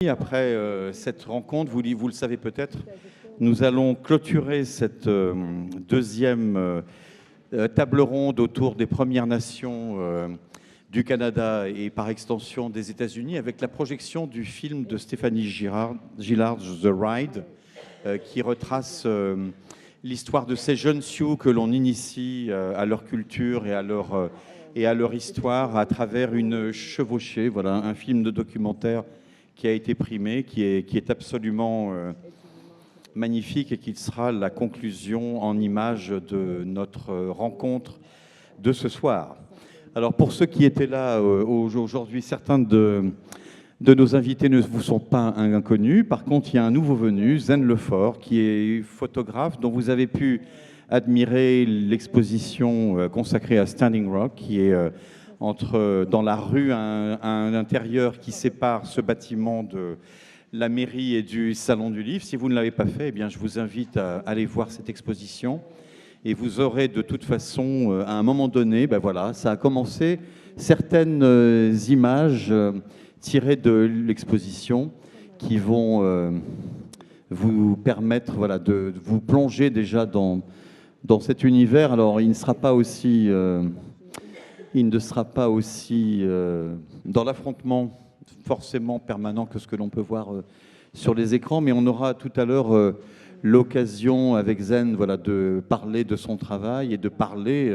Après cette rencontre, vous le savez peut-être, nous allons clôturer cette deuxième table ronde autour des Premières Nations du Canada et par extension des États-Unis avec la projection du film de Stéphanie Gillard, The Ride, qui retrace l'histoire de ces jeunes Sioux que l'on initie à leur culture et à leur histoire à travers une chevauchée. Voilà, un film de documentaire qui a été primé, qui est absolument magnifique et qui sera la conclusion en images de notre rencontre de ce soir. Alors pour ceux qui étaient là aujourd'hui, certains de nos invités ne vous sont pas inconnus. Par contre, il y a un nouveau venu, Zen Lefort, qui est photographe, dont vous avez pu admirer l'exposition consacrée à Standing Rock, qui est dans la rue, un intérieur qui sépare ce bâtiment de la mairie et du Salon du Livre. Si vous ne l'avez pas fait, eh bien, je vous invite à aller voir cette exposition. Et vous aurez de toute façon, à un moment donné, ben voilà, ça a commencé, certaines images tirées de l'exposition qui vont vous permettre voilà, de vous plonger déjà dans cet univers. Alors, il ne sera pas aussi... il ne sera pas aussi dans l'affrontement forcément permanent que ce que l'on peut voir sur les écrans, mais on aura tout à l'heure l'occasion avec Zen voilà, de parler de son travail et de parler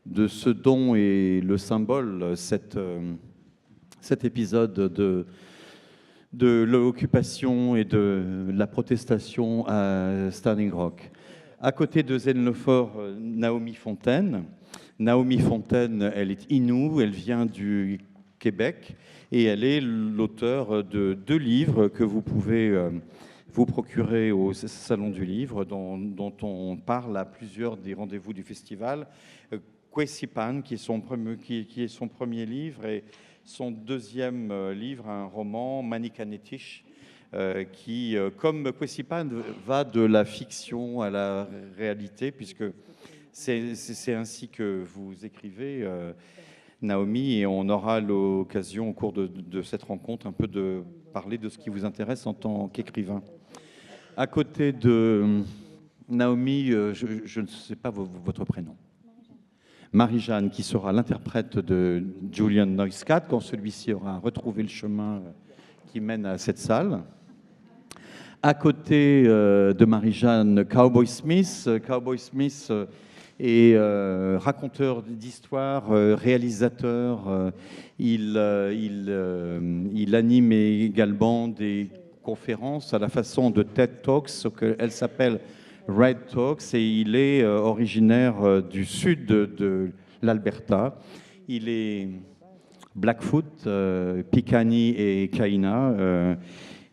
de ce dont est le symbole, cet épisode de l'occupation et de la protestation à Standing Rock. À côté de Zen Lefort, Naomi Fontaine. Naomi Fontaine, elle est Innu, elle vient du Québec et elle est l'auteure de 2 livres que vous pouvez vous procurer au Salon du Livre, dont on parle à plusieurs des rendez-vous du festival. Kwesipan, qui est son premier livre, et son deuxième livre, un roman, Manikanetish, qui, comme Kwesipan, va de la fiction à la réalité, puisque c'est ainsi que vous écrivez, Naomi, et on aura l'occasion au cours de cette rencontre un peu de parler de ce qui vous intéresse en tant qu'écrivain. À côté de Naomi, je ne sais pas votre prénom. Marie-Jeanne, qui sera l'interprète de Julian Neustadt quand celui-ci aura retrouvé le chemin qui mène à cette salle. À côté de Marie-Jeanne, Cowboy Smith. Cowboy Smith est raconteur d'histoires, réalisateur. Il anime également des conférences à la façon de TED Talks, elle s'appelle Red Talks, et il est originaire du sud de l'Alberta. Il est Blackfoot, Piikani et Kaina.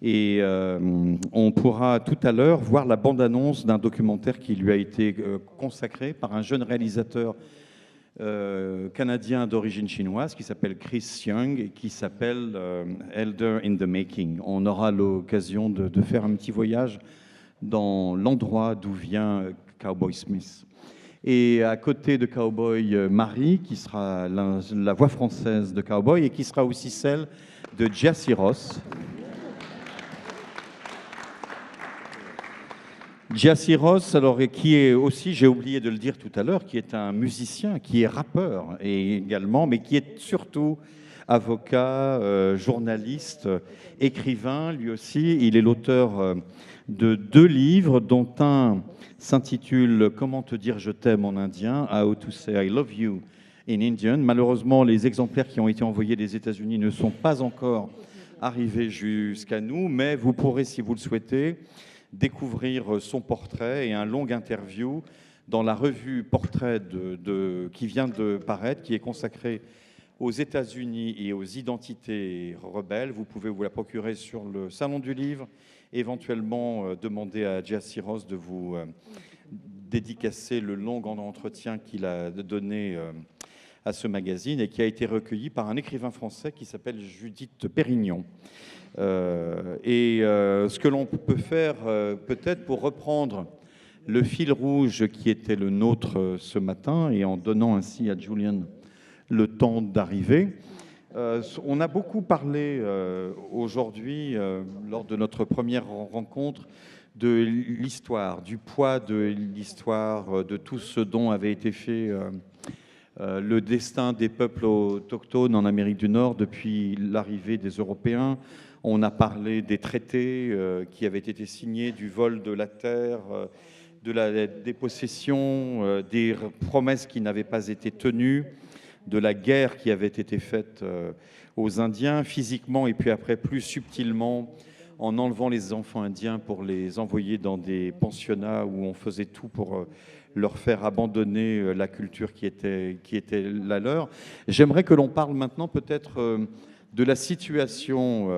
Et on pourra tout à l'heure voir la bande-annonce d'un documentaire qui lui a été consacré par un jeune réalisateur canadien d'origine chinoise qui s'appelle Chris Young et qui s'appelle Elder in the Making. On aura l'occasion de faire un petit voyage dans l'endroit d'où vient Cowboy Smith. Et à côté de Cowboy, Marie, qui sera la voix française de Cowboy et qui sera aussi celle de Jesse Ross. Jesse Ross, alors, qui est aussi, j'ai oublié de le dire tout à l'heure, qui est un musicien, qui est rappeur et également, mais qui est surtout avocat, journaliste, écrivain, lui aussi. Il est l'auteur de 2 livres, dont un s'intitule « Comment te dire je t'aime en indien » How to say I love you in Indian. Malheureusement, les exemplaires qui ont été envoyés des États-Unis ne sont pas encore arrivés jusqu'à nous, mais vous pourrez, si vous le souhaitez, découvrir son portrait et un long interview dans la revue Portrait qui vient de paraître, qui est consacrée aux États-Unis et aux identités rebelles. Vous pouvez vous la procurer sur le Salon du Livre, éventuellement demander à Jesse Ross de vous dédicacer le long entretien qu'il a donné à ce magazine et qui a été recueilli par un écrivain français qui s'appelle Judith Pérignon. Ce que l'on peut faire peut-être pour reprendre le fil rouge qui était le nôtre ce matin et en donnant ainsi à Julian le temps d'arriver, On a beaucoup parlé aujourd'hui, lors de notre première rencontre, de l'histoire, du poids de l'histoire, de tout ce dont avait été fait le destin des peuples autochtones en Amérique du Nord depuis l'arrivée des Européens. On a parlé des traités qui avaient été signés, du vol de la terre, de la dépossession, des promesses qui n'avaient pas été tenues, de la guerre qui avait été faite aux Indiens, physiquement et puis après plus subtilement, en enlevant les enfants indiens pour les envoyer dans des pensionnats où on faisait tout pour leur faire abandonner la culture qui était la leur. J'aimerais que l'on parle maintenant peut-être de la situation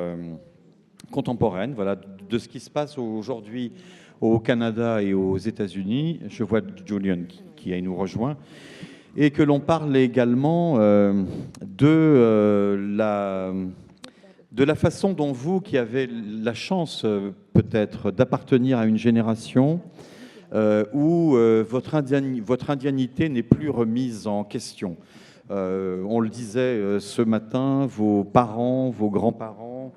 contemporaine, voilà, de ce qui se passe aujourd'hui au Canada et aux États-Unis. Je vois Julian qui nous rejoint. Et que l'on parle également de la façon dont vous, qui avez la chance peut-être d'appartenir à une génération où votre indianité n'est plus remise en question. On le disait ce matin, vos parents, vos grands-parents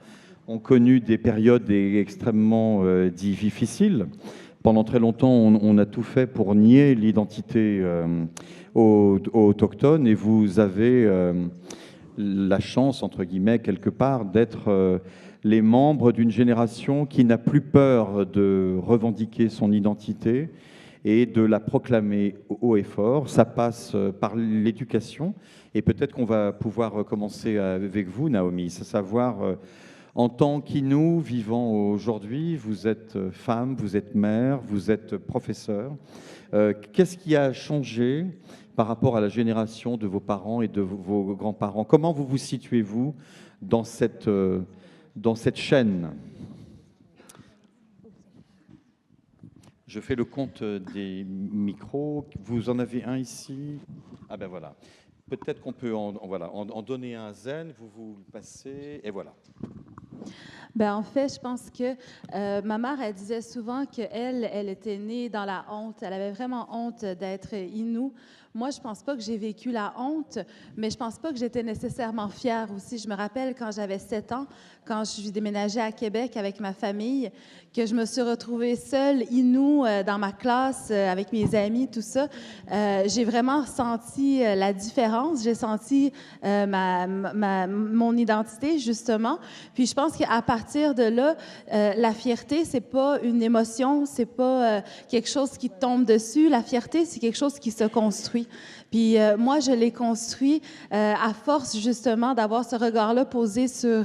ont connu des périodes extrêmement difficiles. Pendant très longtemps, on a tout fait pour nier l'identité autochtones, et vous avez la chance, entre guillemets, quelque part, d'être les membres d'une génération qui n'a plus peur de revendiquer son identité et de la proclamer haut et fort. Ça passe par l'éducation, et peut-être qu'on va pouvoir commencer avec vous, Naomi, c'est savoir, en tant qu'Innu vivant aujourd'hui, vous êtes femme, vous êtes mère, vous êtes professeur. Qu'est-ce qui a changé par rapport à la génération de vos parents et de vos grands-parents? Comment vous situez-vous dans cette chaîne? Je fais le compte des micros. Vous en avez un ici? Ah ben voilà. Peut-être qu'on peut en donner un à Zen, vous le passez, et voilà. Ben, en fait, je pense que ma mère, elle disait souvent qu'elle était née dans la honte. Elle avait vraiment honte d'être Innu. Moi, je pense pas que j'ai vécu la honte, mais je pense pas que j'étais nécessairement fière aussi. Je me rappelle quand j'avais 7 ans, quand je suis déménagée à Québec avec ma famille, que je me suis retrouvée seule, Innu, dans ma classe, avec mes amis, tout ça. J'ai vraiment senti la différence. J'ai senti mon identité, justement. Puis je pense qu'à partir de là, la fierté, c'est pas une émotion, c'est pas quelque chose qui tombe dessus. La fierté, c'est quelque chose qui se construit. Puis moi, je l'ai construit à force, justement, d'avoir ce regard-là posé sur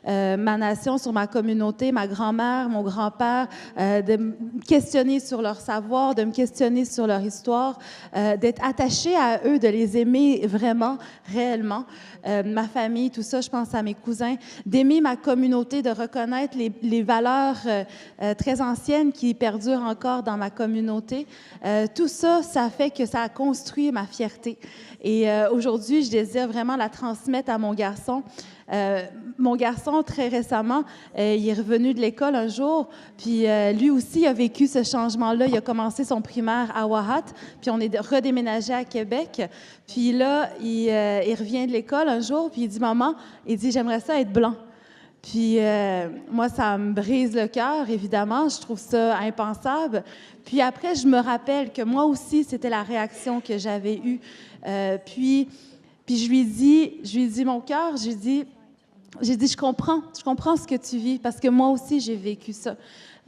ma nation, sur ma communauté, ma grand-mère, mon grand-père, de me questionner sur leur savoir, de me questionner sur leur histoire, d'être attachée à eux, de les aimer vraiment, réellement. Ma famille, tout ça, je pense à mes cousins, d'aimer ma communauté, de reconnaître les valeurs très anciennes qui perdurent encore dans ma communauté. Tout ça, ça fait que ça a construit ma fierté. Et aujourd'hui, je désire vraiment la transmettre à mon garçon. Mon garçon, très récemment, il est revenu de l'école un jour, puis lui aussi a vécu ce changement-là. Il a commencé son primaire à Wahat, puis on est redéménagé à Québec. Puis là, il revient de l'école un jour, puis il dit « Maman, il dit, j'aimerais ça être blanc. » Puis moi, ça me brise le cœur, évidemment. Je trouve ça impensable. Puis après, je me rappelle que moi aussi, c'était la réaction que j'avais eue. Puis je lui dis mon cœur, j'ai dit, je comprends ce que tu vis, parce que moi aussi, j'ai vécu ça.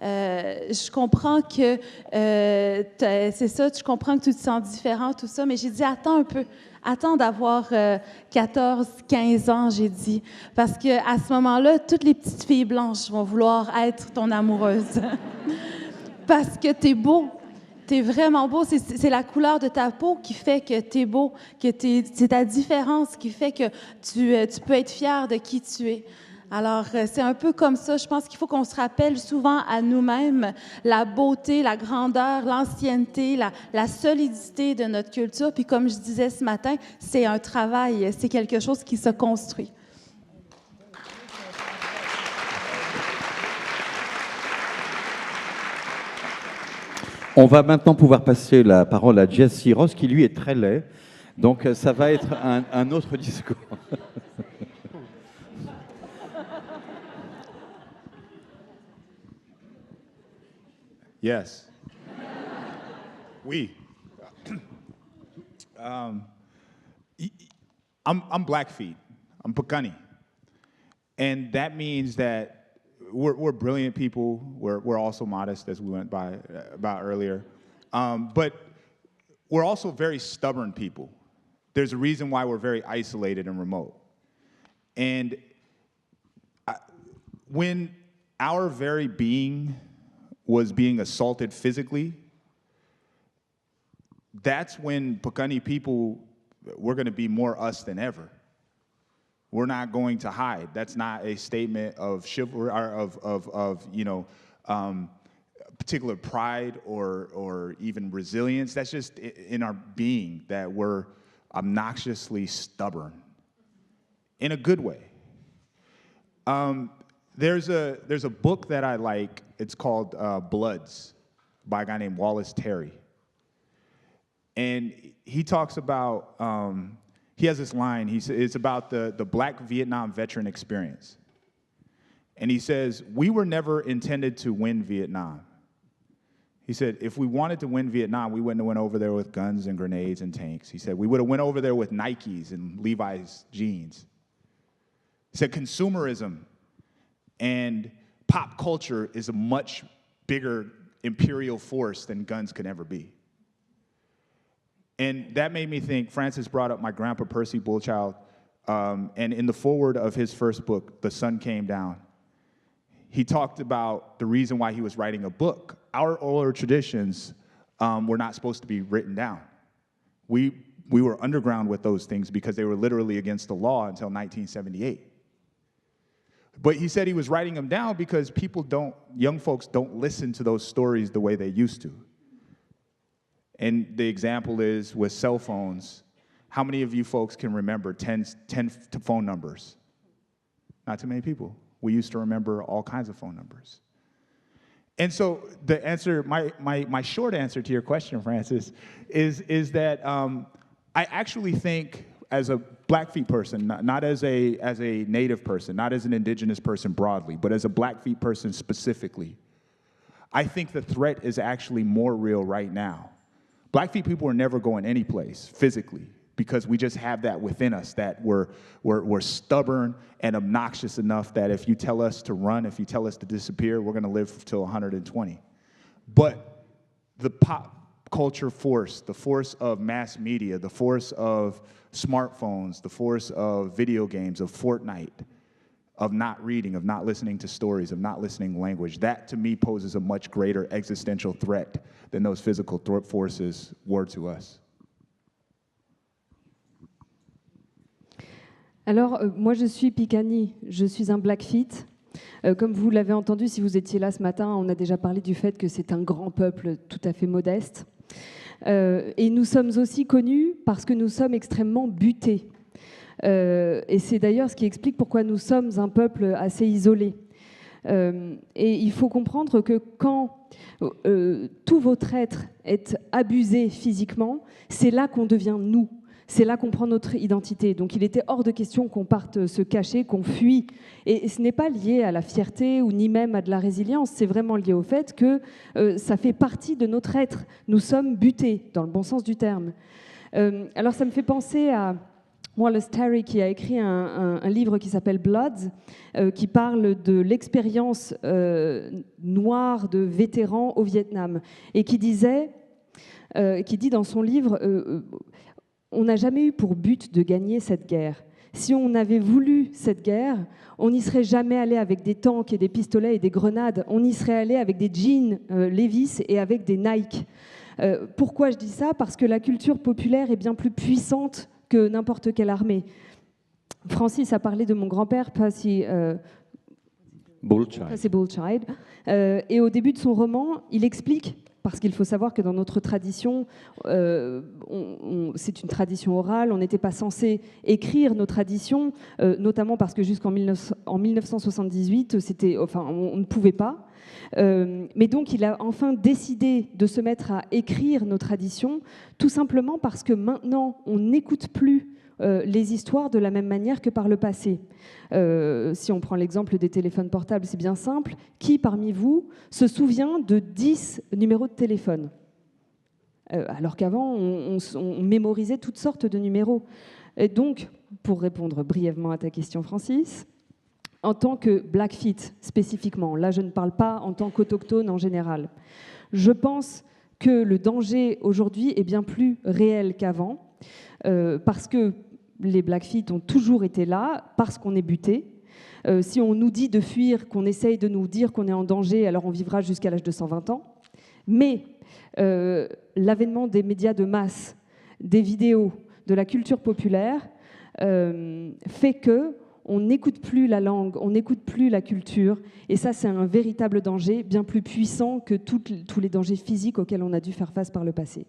Je comprends que c'est ça, tu comprends que tu te sens différent, tout ça, mais j'ai dit, attends un peu. Attends d'avoir 14, 15 ans, j'ai dit. Parce qu'à ce moment-là, toutes les petites filles blanches vont vouloir être ton amoureuse. Parce que t'es beau. T'es vraiment beau. C'est la couleur de ta peau qui fait que t'es beau. C'est ta différence qui fait que tu peux être fier de qui tu es. Alors, c'est un peu comme ça. Je pense qu'il faut qu'on se rappelle souvent à nous-mêmes la beauté, la grandeur, l'ancienneté, la solidité de notre culture. Puis comme je disais ce matin, c'est un travail, c'est quelque chose qui se construit. On va maintenant pouvoir passer la parole à Jesse Ross, qui lui est très laid. Donc ça va être un autre discours. Yes. We. I'm Blackfeet. I'm Pekani. And that means that we're brilliant people. We're also modest, as we went about earlier. But we're also very stubborn people. There's a reason why we're very isolated and remote. And when our very being was being assaulted physically, that's when Pekani people, we're going to be more us than ever. We're not going to hide. That's not a statement of chivalry or of particular pride or even resilience. That's just in our being that we're obnoxiously stubborn in a good way. There's a book that I like. It's called Bloods by a guy named Wallace Terry. And he talks about, he has this line, it's about the Black Vietnam veteran experience. And he says, we were never intended to win Vietnam. He said, if we wanted to win Vietnam, we wouldn't have went over there with guns and grenades and tanks. He said, we would have went over there with Nikes and Levi's jeans. He said, consumerism and pop culture is a much bigger imperial force than guns could ever be. And that made me think, Francis brought up my grandpa, Percy Bullchild, and in the foreword of his first book, The Sun Came Down, he talked about the reason why he was writing a book. Our oral traditions were not supposed to be written down. We were underground with those things because they were literally against the law until 1978. But he said he was writing them down because young folks don't listen to those stories the way they used to. And the example is with cell phones. How many of you folks can remember 10 phone numbers? Not too many people. We used to remember all kinds of phone numbers. And so the answer, my short answer to your question, Francis, is that I actually think, as a Blackfeet person, not as a Native person, not as an indigenous person broadly, but as a Blackfeet person specifically, I think the threat is actually more real right now. Blackfeet people are never going anyplace physically because we just have that within us, that we're stubborn and obnoxious enough that if you tell us to run, if you tell us to disappear, we're going to live till 120. But the pop culture force, the force of mass media, the force of smartphones, the force of video games, of Fortnite, of not reading, of not listening to stories, of not listening to language, that to me poses a much greater existential threat than those physical forces were to us. Alors, moi je suis Pekani, je suis un Blackfeet. Comme vous l'avez entendu, si vous étiez là ce matin, on a déjà parlé du fait que c'est un grand peuple tout à fait modeste. Et nous sommes aussi connus parce que nous sommes extrêmement butés. Et c'est d'ailleurs ce qui explique pourquoi nous sommes un peuple assez isolé. Et il faut comprendre que quand tout votre être est abusé physiquement, c'est là qu'on devient nous. C'est là qu'on prend notre identité. Donc il était hors de question qu'on parte se cacher, qu'on fuit. Et ce n'est pas lié à la fierté ou ni même à de la résilience. C'est vraiment lié au fait que ça fait partie de notre être. Nous sommes butés, dans le bon sens du terme. Alors ça me fait penser à Wallace Terry, qui a écrit un livre qui s'appelle Bloods, qui parle de l'expérience noire de vétérans au Vietnam, et qui dit dans son livre on n'a jamais eu pour but de gagner cette guerre. Si on avait voulu cette guerre, on n'y serait jamais allé avec des tanks et des pistolets et des grenades. On y serait allé avec des jeans Levi's et avec des Nike. Pourquoi je dis ça? Parce que la culture populaire est bien plus puissante que n'importe quelle armée. Francis a parlé de mon grand-père, Percy Bullchild. Et au début de son roman, il explique, parce qu'il faut savoir que dans notre tradition, c'est une tradition orale, on n'était pas censé écrire nos traditions, notamment parce que jusqu'en 1978, on ne pouvait pas. Mais donc il a enfin décidé de se mettre à écrire nos traditions, tout simplement parce que maintenant on n'écoute plus les histoires de la même manière que par le passé. Si on prend l'exemple des téléphones portables, c'est bien simple. Qui parmi vous se souvient de 10 numéros de téléphone ? Alors qu'avant, on mémorisait toutes sortes de numéros. Et donc, pour répondre brièvement à ta question, Francis, en tant que Blackfeet spécifiquement, là je ne parle pas en tant qu'autochtone en général, je pense que le danger aujourd'hui est bien plus réel qu'avant, parce que les Blackfeet ont toujours été là, parce qu'on est butés. Si on nous dit de fuir, qu'on essaye de nous dire qu'on est en danger, alors on vivra jusqu'à l'âge de 120 ans. Mais l'avènement des médias de masse, des vidéos, de la culture populaire, fait que on n'écoute plus la langue, on n'écoute plus la culture, et ça c'est un véritable danger, bien plus puissant que tous les dangers physiques auxquels on a dû faire face par le passé.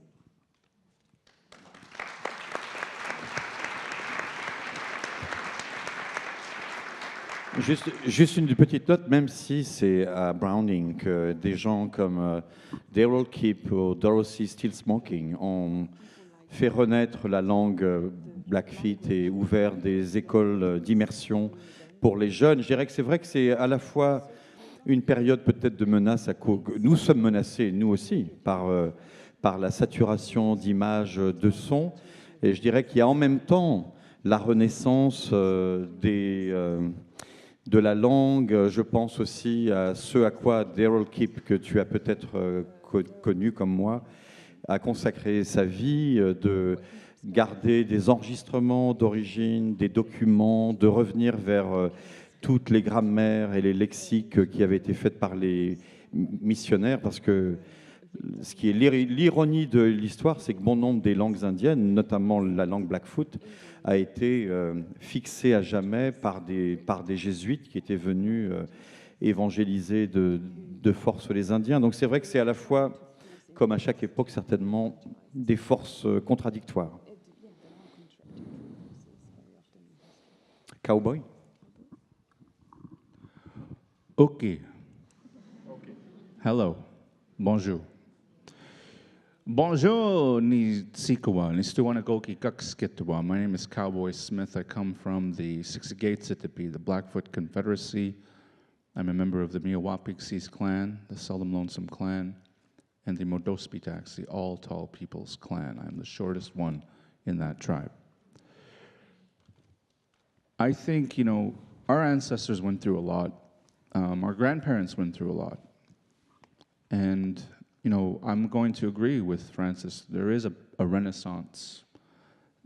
Juste une petite note, même si c'est à Browning que des gens comme Daryl Kipp ou Dorothy Still Smoking ont fait renaître la langue Blackfeet et ouvert des écoles d'immersion pour les jeunes. Je dirais que c'est vrai que c'est à la fois une période peut-être de menace. Nous sommes menacés, nous aussi, par la saturation d'images, de sons. Et je dirais qu'il y a en même temps la renaissance de la langue. Je pense aussi à ce à quoi Daryl Kipp, que tu as peut-être connu comme moi, a consacré sa vie, de garder des enregistrements d'origine, des documents, de revenir vers toutes les grammaires et les lexiques qui avaient été faites par les missionnaires, parce que ce qui est l'ironie de l'histoire, c'est que bon nombre des langues indiennes, notamment la langue Blackfoot, a été fixée à jamais par des jésuites qui étaient venus évangéliser de force les Indiens. Donc c'est vrai que c'est à la fois, comme à chaque époque, certainement des forces contradictoires. Cowboy? Ok. Hello. Bonjour. Bonjour, ni Sikawa, ni Stuanagoki Gukskitwa. My name is Cowboy Smith. I come from the Siksikaitsitapi, the Blackfoot Confederacy. I'm a member of the Miawapiksis clan, the Seldom Lonesome clan, and the Modospitax, the All Tall Peoples clan. I'm the shortest one in that tribe. I think, you know, our ancestors went through a lot. Our grandparents went through a lot. And, you know, I'm going to agree with Francis. There is a renaissance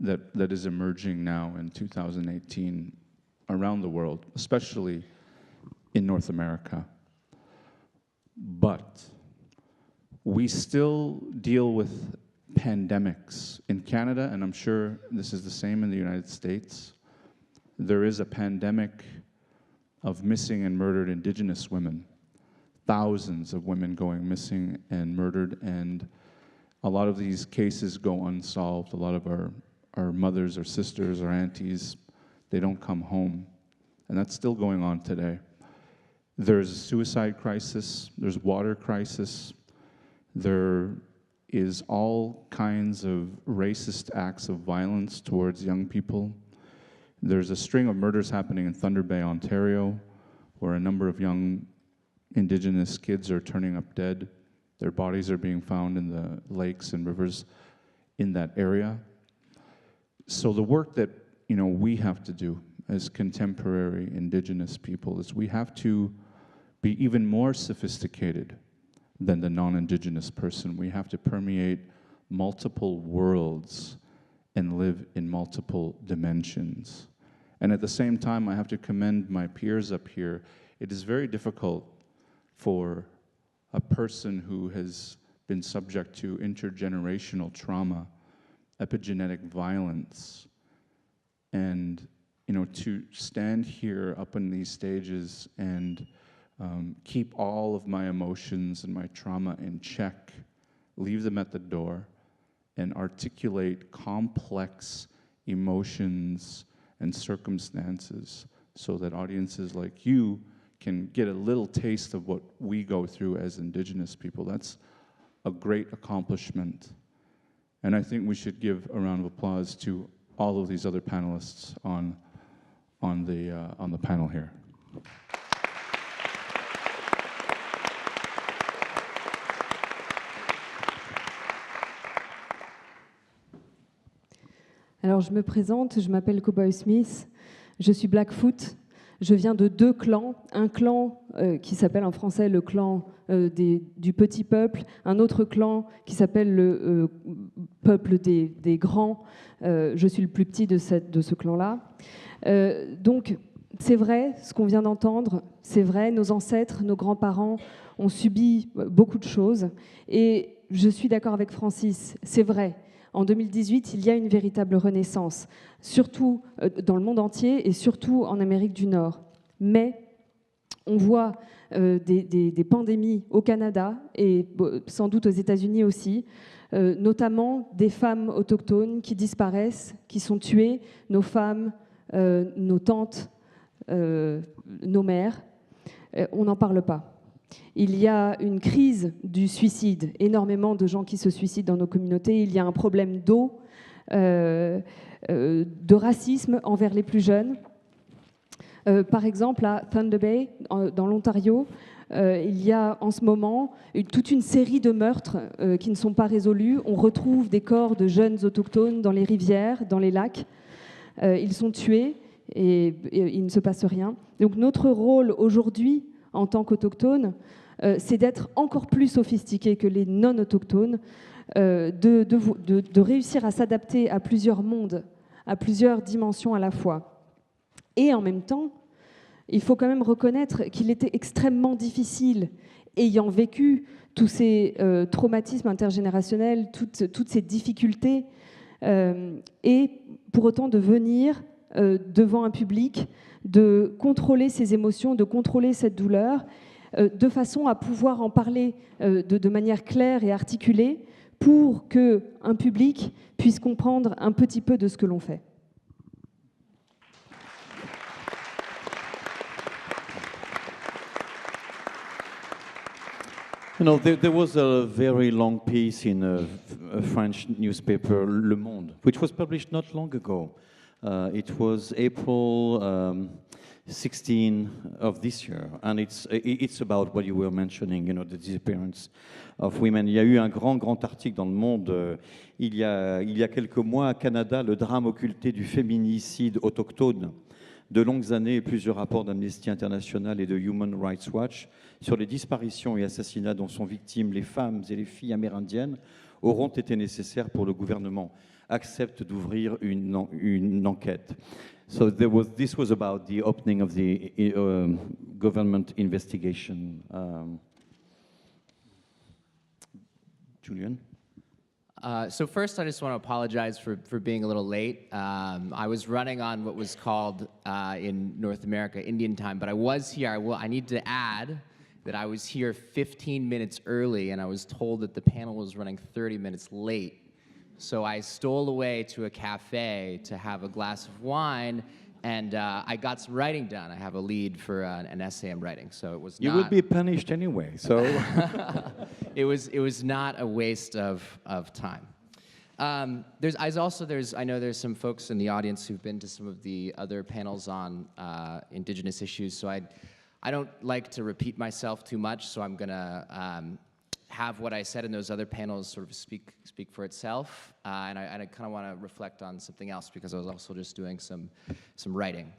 that is emerging now in 2018 around the world, especially in North America. But we still deal with pandemics in Canada, and I'm sure this is the same in the United States. There is a pandemic of missing and murdered Indigenous women. Thousands of women going missing and murdered, and a lot of these cases go unsolved. A lot of our mothers, our sisters, our aunties, they don't come home. And that's still going on today. There's a suicide crisis, there's water crisis, there is all kinds of racist acts of violence towards young people. There's a string of murders happening in Thunder Bay, Ontario, where a number of young Indigenous kids are turning up dead. Their bodies are being found in the lakes and rivers in that area. So the work that, you know, we have to do as contemporary Indigenous people is we have to be even more sophisticated than the non-Indigenous person. We have to permeate multiple worlds and live in multiple dimensions. And at the same time, I have to commend my peers up here. It is very difficult for a person who has been subject to intergenerational trauma, epigenetic violence, and, you know, to stand here up in these stages and keep all of my emotions and my trauma in check, leave them at the door, and articulate complex emotions and circumstances so that audiences like you can get a little taste of what we go through as Indigenous people. That's a great accomplishment. And I think we should give a round of applause to all of these other panelists on the panel here. Alors, je me présente, je m'appelle Cowboy Smith, je suis Blackfoot, je viens de 2 clans, un clan qui s'appelle en français le clan du petit peuple, un autre clan qui s'appelle le peuple des grands, je suis le plus petit de ce clan-là. Donc, c'est vrai, ce qu'on vient d'entendre, c'est vrai, nos ancêtres, nos grands-parents ont subi beaucoup de choses, et je suis d'accord avec Francis, c'est vrai. En 2018, il y a une véritable renaissance, surtout dans le monde entier et surtout en Amérique du Nord. Mais on voit des pandémies au Canada et sans doute aux États-Unis aussi, notamment des femmes autochtones qui disparaissent, qui sont tuées, nos femmes, nos tantes, nos mères. On n'en parle pas. Il y a une crise du suicide, énormément de gens qui se suicident dans nos communautés. Il y a un problème d'eau, de racisme envers les plus jeunes. Par exemple, à Thunder Bay, dans l'Ontario, il y a en ce moment toute une série de meurtres qui ne sont pas résolus. On retrouve des corps de jeunes autochtones dans les rivières, dans les lacs. Ils sont tués et il ne se passe rien. Donc notre rôle aujourd'hui, en tant qu'autochtones, c'est d'être encore plus sophistiqués que les non-autochtones, de réussir à s'adapter à plusieurs mondes, à plusieurs dimensions à la fois. Et en même temps, il faut quand même reconnaître qu'il était extrêmement difficile, ayant vécu tous ces traumatismes intergénérationnels, toutes ces difficultés, et pour autant de venir devant un public, de contrôler ses émotions, de contrôler cette douleur, de façon à pouvoir en parler de manière claire et articulée pour qu'un public puisse comprendre un petit peu de ce que l'on fait. You know, there was a very long piece in a French newspaper, Le Monde, which was published not long ago. It was April 16 of this year, and it's about what you were mentioning, you know, the disappearance of women. Il y a eu un grand article dans Le Monde il y a quelques mois à Canada, le drame occulté du féminicide autochtone. De longues années et plusieurs rapports d'Amnesty International et de Human Rights Watch sur les disparitions et assassinats dont sont victimes les femmes et les filles amérindiennes auront été nécessaires pour le gouvernement accepte d'ouvrir une enquête. So this was about the opening of the government investigation. Julian? So first, I just want to apologize for being a little late. I was running on what was called in North America Indian time, but I was here. I need to add that I was here 15 minutes early, and I was told that the panel was running 30 minutes late. So I stole away to a cafe to have a glass of wine, and I got some writing done. I have a lead for an essay I'm writing, so it was not... You will be punished anyway, so... It was not a waste of time. I know there's some folks in the audience who've been to some of the other panels on Indigenous issues, so I don't like to repeat myself too much, so I'm gonna have what I said in those other panels sort of speak for itself, and I kind of want to reflect on something else because I was also just doing some writing.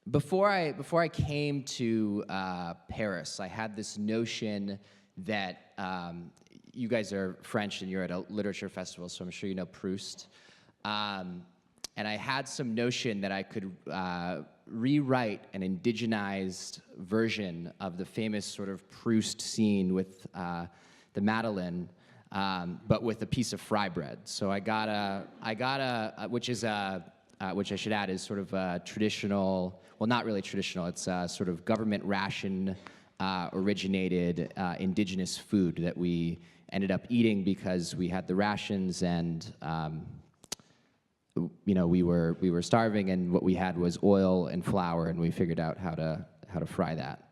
Before I came to Paris, I had this notion that you guys are French and you're at a literature festival, so I'm sure you know Proust. And I had some notion that I could rewrite an indigenized version of the famous sort of Proust scene with the Madeleine, but with a piece of fry bread. So I got a which I should add is sort of a traditional, well, not really traditional, it's a sort of government ration originated indigenous food that we ended up eating because we had the rations and you know, we were starving and what we had was oil and flour and we figured out how to fry that.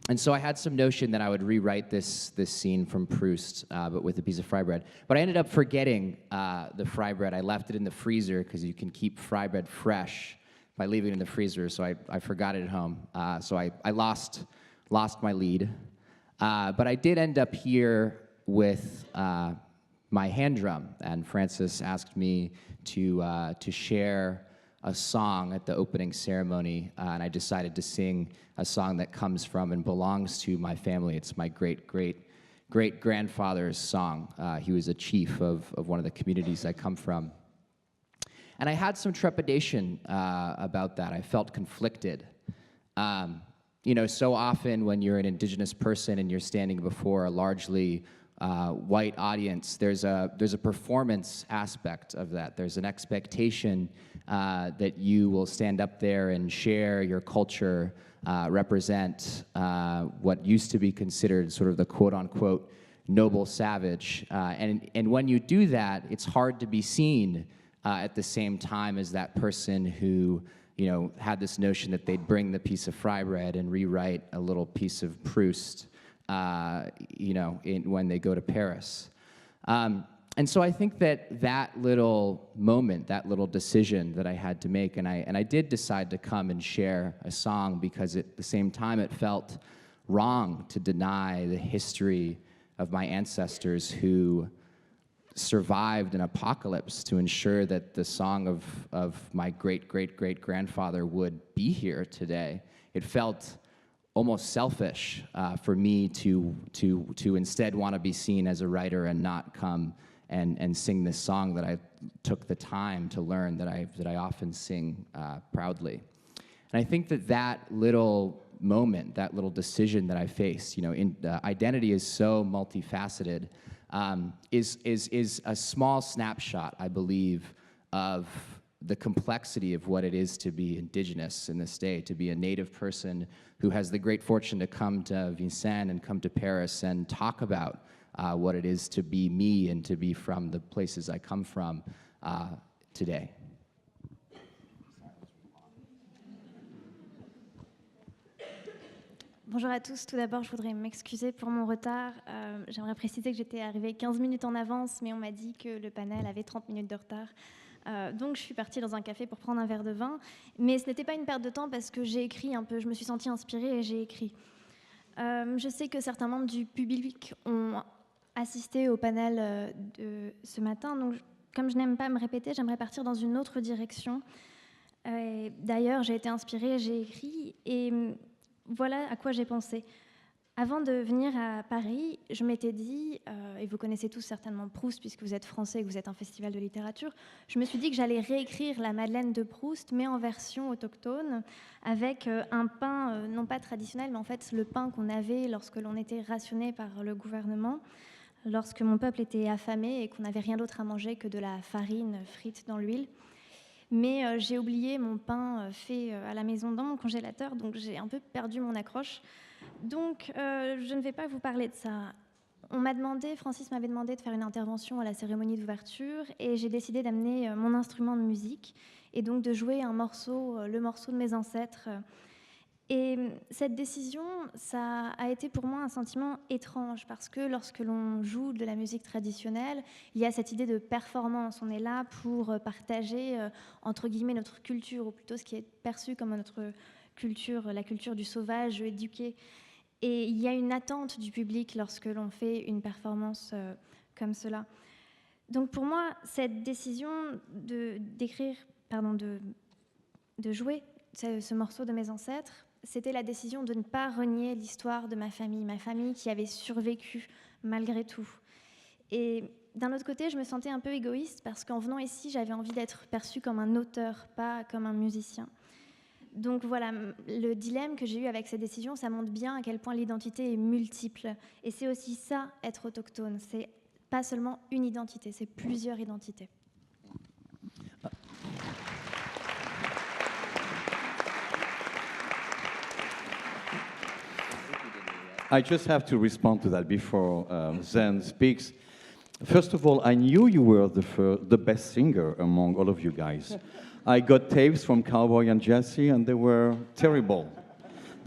And so I had some notion that I would rewrite this scene from Proust, but with a piece of fry bread. But I ended up forgetting the fry bread. I left it in the freezer because you can keep fry bread fresh by leaving it in the freezer. So I forgot it at home. So I lost my lead. But I did end up here with my hand drum, and Francis asked me to share a song at the opening ceremony, and I decided to sing a song that comes from and belongs to my family. It's my great-grandfather's song. He was a chief of one of the communities I come from. And I had some trepidation about that. I felt conflicted. You know, so often when you're an Indigenous person and you're standing before a largely white audience, there's a performance aspect of that. There's an expectation that you will stand up there and share your culture, represent what used to be considered sort of the quote-unquote noble savage. And when you do that, it's hard to be seen at the same time as that person who, you know, had this notion that they'd bring the piece of fry bread and rewrite a little piece of Proust, you know, when they go to Paris. And so I think that little moment, that little decision that I had to make, and I did decide to come and share a song because at the same time it felt wrong to deny the history of my ancestors who survived an apocalypse to ensure that the song of my great-great-great-grandfather would be here today. It felt almost selfish for me to instead want to be seen as a writer and not come and sing this song that I took the time to learn, that I often sing proudly. And I think that little moment, that little decision that I faced, you know, identity is so multifaceted, is a small snapshot, I believe, of the complexity of what it is to be Indigenous in this day, to be a Native person who has the great fortune to come to Vincennes and come to Paris and talk about what it is to be me and to be from the places I come from today. Bonjour à tous. Tout d'abord, je voudrais m'excuser pour mon retard. J'aimerais préciser que j'étais arrivée 15 minutes en avance, mais on m'a dit que le panel avait 30 minutes de retard. Donc, je suis partie dans un café pour prendre un verre de vin. Mais ce n'était pas une perte de temps parce que j'ai écrit un peu. Je me suis sentie inspirée et j'ai écrit. Je sais que certains membres du public ont assisté au panel de ce matin. Donc, comme je n'aime pas me répéter, j'aimerais partir dans une autre direction. D'ailleurs, j'ai été inspirée, j'ai écrit et voilà à quoi j'ai pensé. Avant de venir à Paris, je m'étais dit, et vous connaissez tous certainement Proust puisque vous êtes français et que vous êtes un festival de littérature, je me suis dit que j'allais réécrire la Madeleine de Proust, mais en version autochtone, avec un pain non pas traditionnel, mais en fait le pain qu'on avait lorsque l'on était rationné par le gouvernement, lorsque mon peuple était affamé et qu'on n'avait rien d'autre à manger que de la farine frite dans l'huile. Mais j'ai oublié mon pain fait à la maison dans mon congélateur, donc j'ai un peu perdu mon accroche. Donc je ne vais pas vous parler de ça. Francis m'avait demandé de faire une intervention à la cérémonie d'ouverture et j'ai décidé d'amener mon instrument de musique et donc de jouer le morceau de mes ancêtres. Et cette décision, ça a été pour moi un sentiment étrange parce que lorsque l'on joue de la musique traditionnelle, il y a cette idée de performance. On est là pour partager, entre guillemets, notre culture, ou plutôt ce qui est perçu comme notre culture, la culture du sauvage éduqué. Et il y a une attente du public lorsque l'on fait une performance comme cela. Donc pour moi, cette décision de jouer ce morceau de mes ancêtres, c'était la décision de ne pas renier l'histoire de ma famille qui avait survécu malgré tout. Et d'un autre côté, je me sentais un peu égoïste parce qu'en venant ici, j'avais envie d'être perçue comme un auteur, pas comme un musicien. Donc voilà, le dilemme que j'ai eu avec cette décision, ça montre bien à quel point l'identité est multiple. Et c'est aussi ça, être autochtone. C'est pas seulement une identité, c'est plusieurs identités. I just have to respond to that before Zen speaks. First of all, I knew you were the best singer among all of you guys. I got tapes from Cowboy and Jesse, and they were terrible.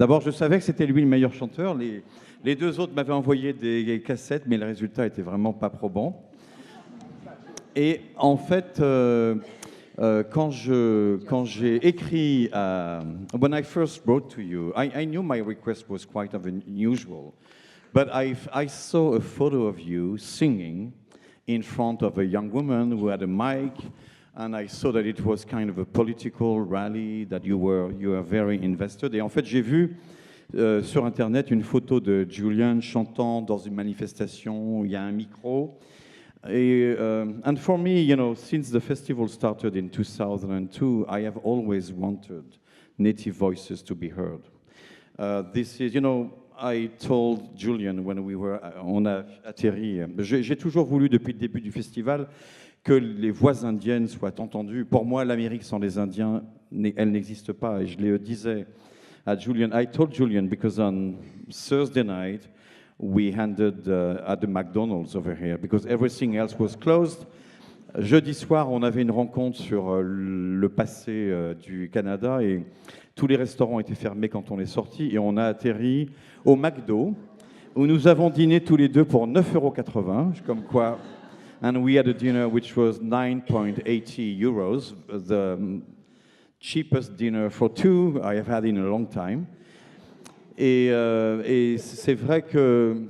D'abord, je savais que c'était lui le meilleur chanteur. Les deux autres m'avaient envoyé des cassettes, mais le résultat était vraiment pas probant. Et en fait, quand j'ai écrit, when I first wrote to you, I knew my request was quite unusual, but I saw a photo of you singing in front of a young woman who had a mic, and I saw that it was kind of a political rally, that you were very invested. Et en fait, j'ai vu sur Internet une photo de Julian chantant dans une manifestation où il y a un micro. And for me, you know, since the festival started in 2002, I have always wanted native voices to be heard. This is, you know, I told Julian when on a atterri, j'ai toujours voulu depuis le début du festival que les voix indiennes soient entendues. Pour moi, l'Amérique sans les Indiens, elle n'existe pas. Et je le disais à Julian. I told Julian because on Thursday night, we handed at the McDonald's over here because everything else was closed. Jeudi soir, on avait une rencontre sur le passé du Canada et tous les restaurants étaient fermés quand on est sorti et on a atterri au McDo où nous avons dîné tous les deux pour 9,80 €, comme quoi. And we had a dinner which was 9.80 euros, the cheapest dinner for two I have had in a long time. Et c'est vrai que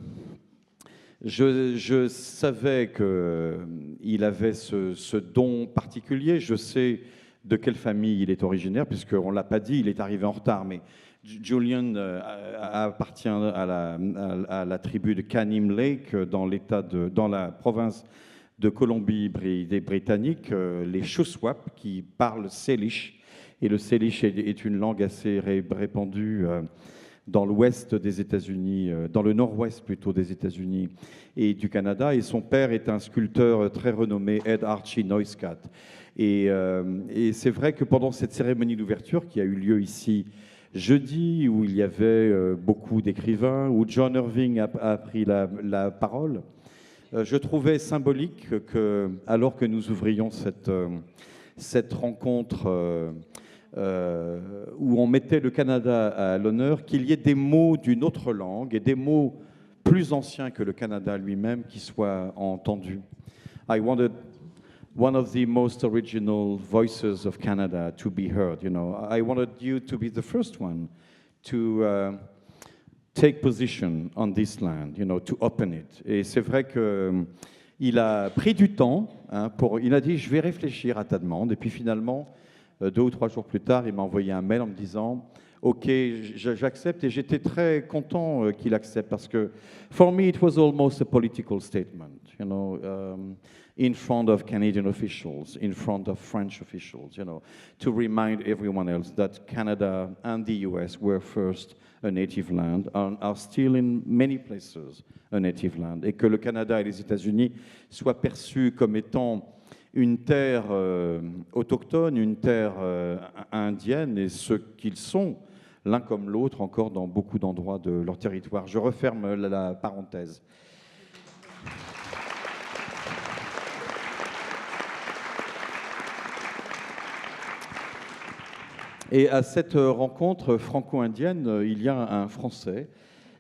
je savais qu'il avait ce don particulier. Je sais de quelle famille il est originaire, puisqu'on ne l'a pas dit, il est arrivé en retard. Mais Julian appartient à la tribu de Kanim Lake, dans la province de Colombie-Britannique, les Shuswap, qui parlent Salish. Et le Salish est une langue assez répandue dans l'ouest des États-Unis, dans le nord-ouest plutôt des États-Unis et du Canada. Et son père est un sculpteur très renommé, Ed Archie Neustadt. Et c'est vrai que pendant cette cérémonie d'ouverture qui a eu lieu ici jeudi, où il y avait beaucoup d'écrivains, où John Irving a pris la parole, je trouvais symbolique que, alors que nous ouvrions cette rencontre où on mettait le Canada à l'honneur, qu'il y ait des mots d'une autre langue et des mots plus anciens que le Canada lui-même qui soient entendus. I wanted one of the most original voices of Canada to be heard. You know, I wanted you to be the first one to take position on this land, you know, to open it. Et c'est vrai que il a pris du temps, hein, il a dit je vais réfléchir à ta demande, et puis finalement 2 ou 3 jours plus tard, il m'a envoyé un mail en me disant « Ok, j'accepte » et j'étais très content qu'il accepte parce que for me it was almost a political statement, you know, in front of Canadian officials, in front of French officials, you know, to remind everyone else that Canada and the US were first a native land, and are still in many places a native land, et que le Canada et les États-Unis soient perçus comme étant une terre autochtone, une terre indienne, et ce qu'ils sont, l'un comme l'autre, encore dans beaucoup d'endroits de leur territoire. Je referme la parenthèse. Et à cette rencontre franco-indienne, il y a un Français,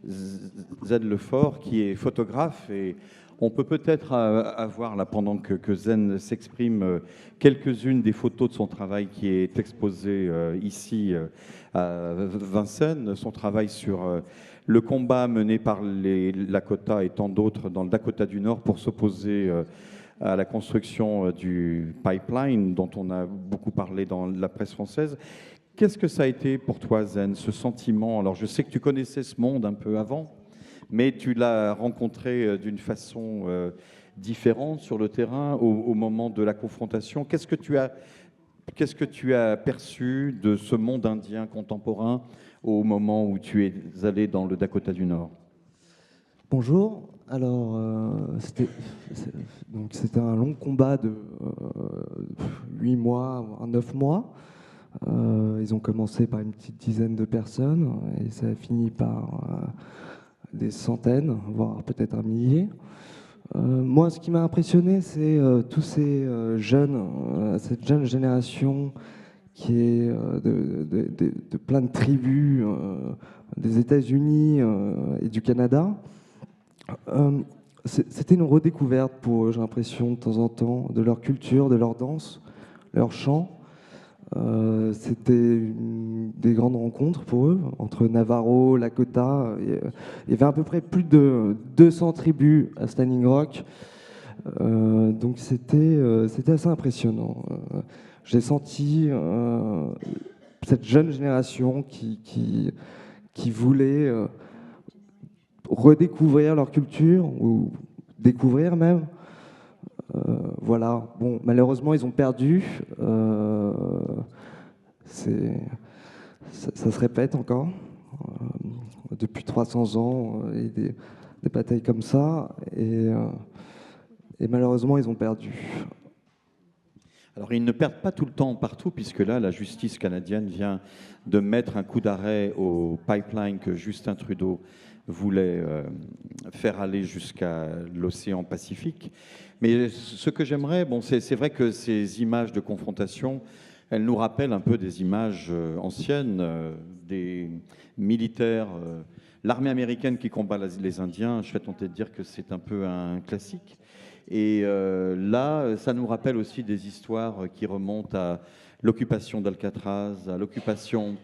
Zen Lefort, qui est photographe, et on peut peut-être avoir, là, pendant que Zen s'exprime, quelques-unes des photos de son travail qui est exposé ici à Vincennes, son travail sur le combat mené par les Lakota et tant d'autres dans le Dakota du Nord pour s'opposer à la construction du pipeline dont on a beaucoup parlé dans la presse française. Qu'est-ce que ça a été pour toi, Zen, ce sentiment? Alors, je sais que tu connaissais ce monde un peu avant, mais tu l'as rencontré d'une façon différente sur le terrain au moment de la confrontation. Qu'est-ce que tu as perçu de ce monde indien contemporain au moment où tu es allé dans le Dakota du Nord? Bonjour. Alors, c'était un long combat de 8 mois, 9 mois. Ils ont commencé par une petite dizaine de personnes et ça a fini par des centaines, voire peut-être un millier. Moi, ce qui m'a impressionné, c'est tous ces jeunes, cette jeune génération qui est de plein de tribus des États-Unis et du Canada. C'était une redécouverte pour eux, j'ai l'impression, de temps en temps, de leur culture, de leur danse, leur chant. C'était des grandes rencontres pour eux, entre Navarro, Lakota. Il y avait à peu près plus de 200 tribus à Standing Rock. Donc c'était assez impressionnant. J'ai senti cette jeune génération qui voulait redécouvrir leur culture, ou découvrir même. Voilà. Bon, malheureusement, ils ont perdu. Ça se répète encore. Depuis 300 ans, et des batailles comme ça. Et malheureusement, ils ont perdu. Alors, ils ne perdent pas tout le temps partout, puisque là, la justice canadienne vient de mettre un coup d'arrêt au pipeline que Justin Trudeau voulait faire aller jusqu'à l'océan Pacifique. Mais ce que j'aimerais, bon, c'est vrai que ces images de confrontation, elles nous rappellent un peu des images anciennes des militaires, l'armée américaine qui combat les Indiens. Je serais tenté de dire que c'est un peu un classique. Et là, ça nous rappelle aussi des histoires qui remontent à l'occupation d'Alcatraz, à l'occupation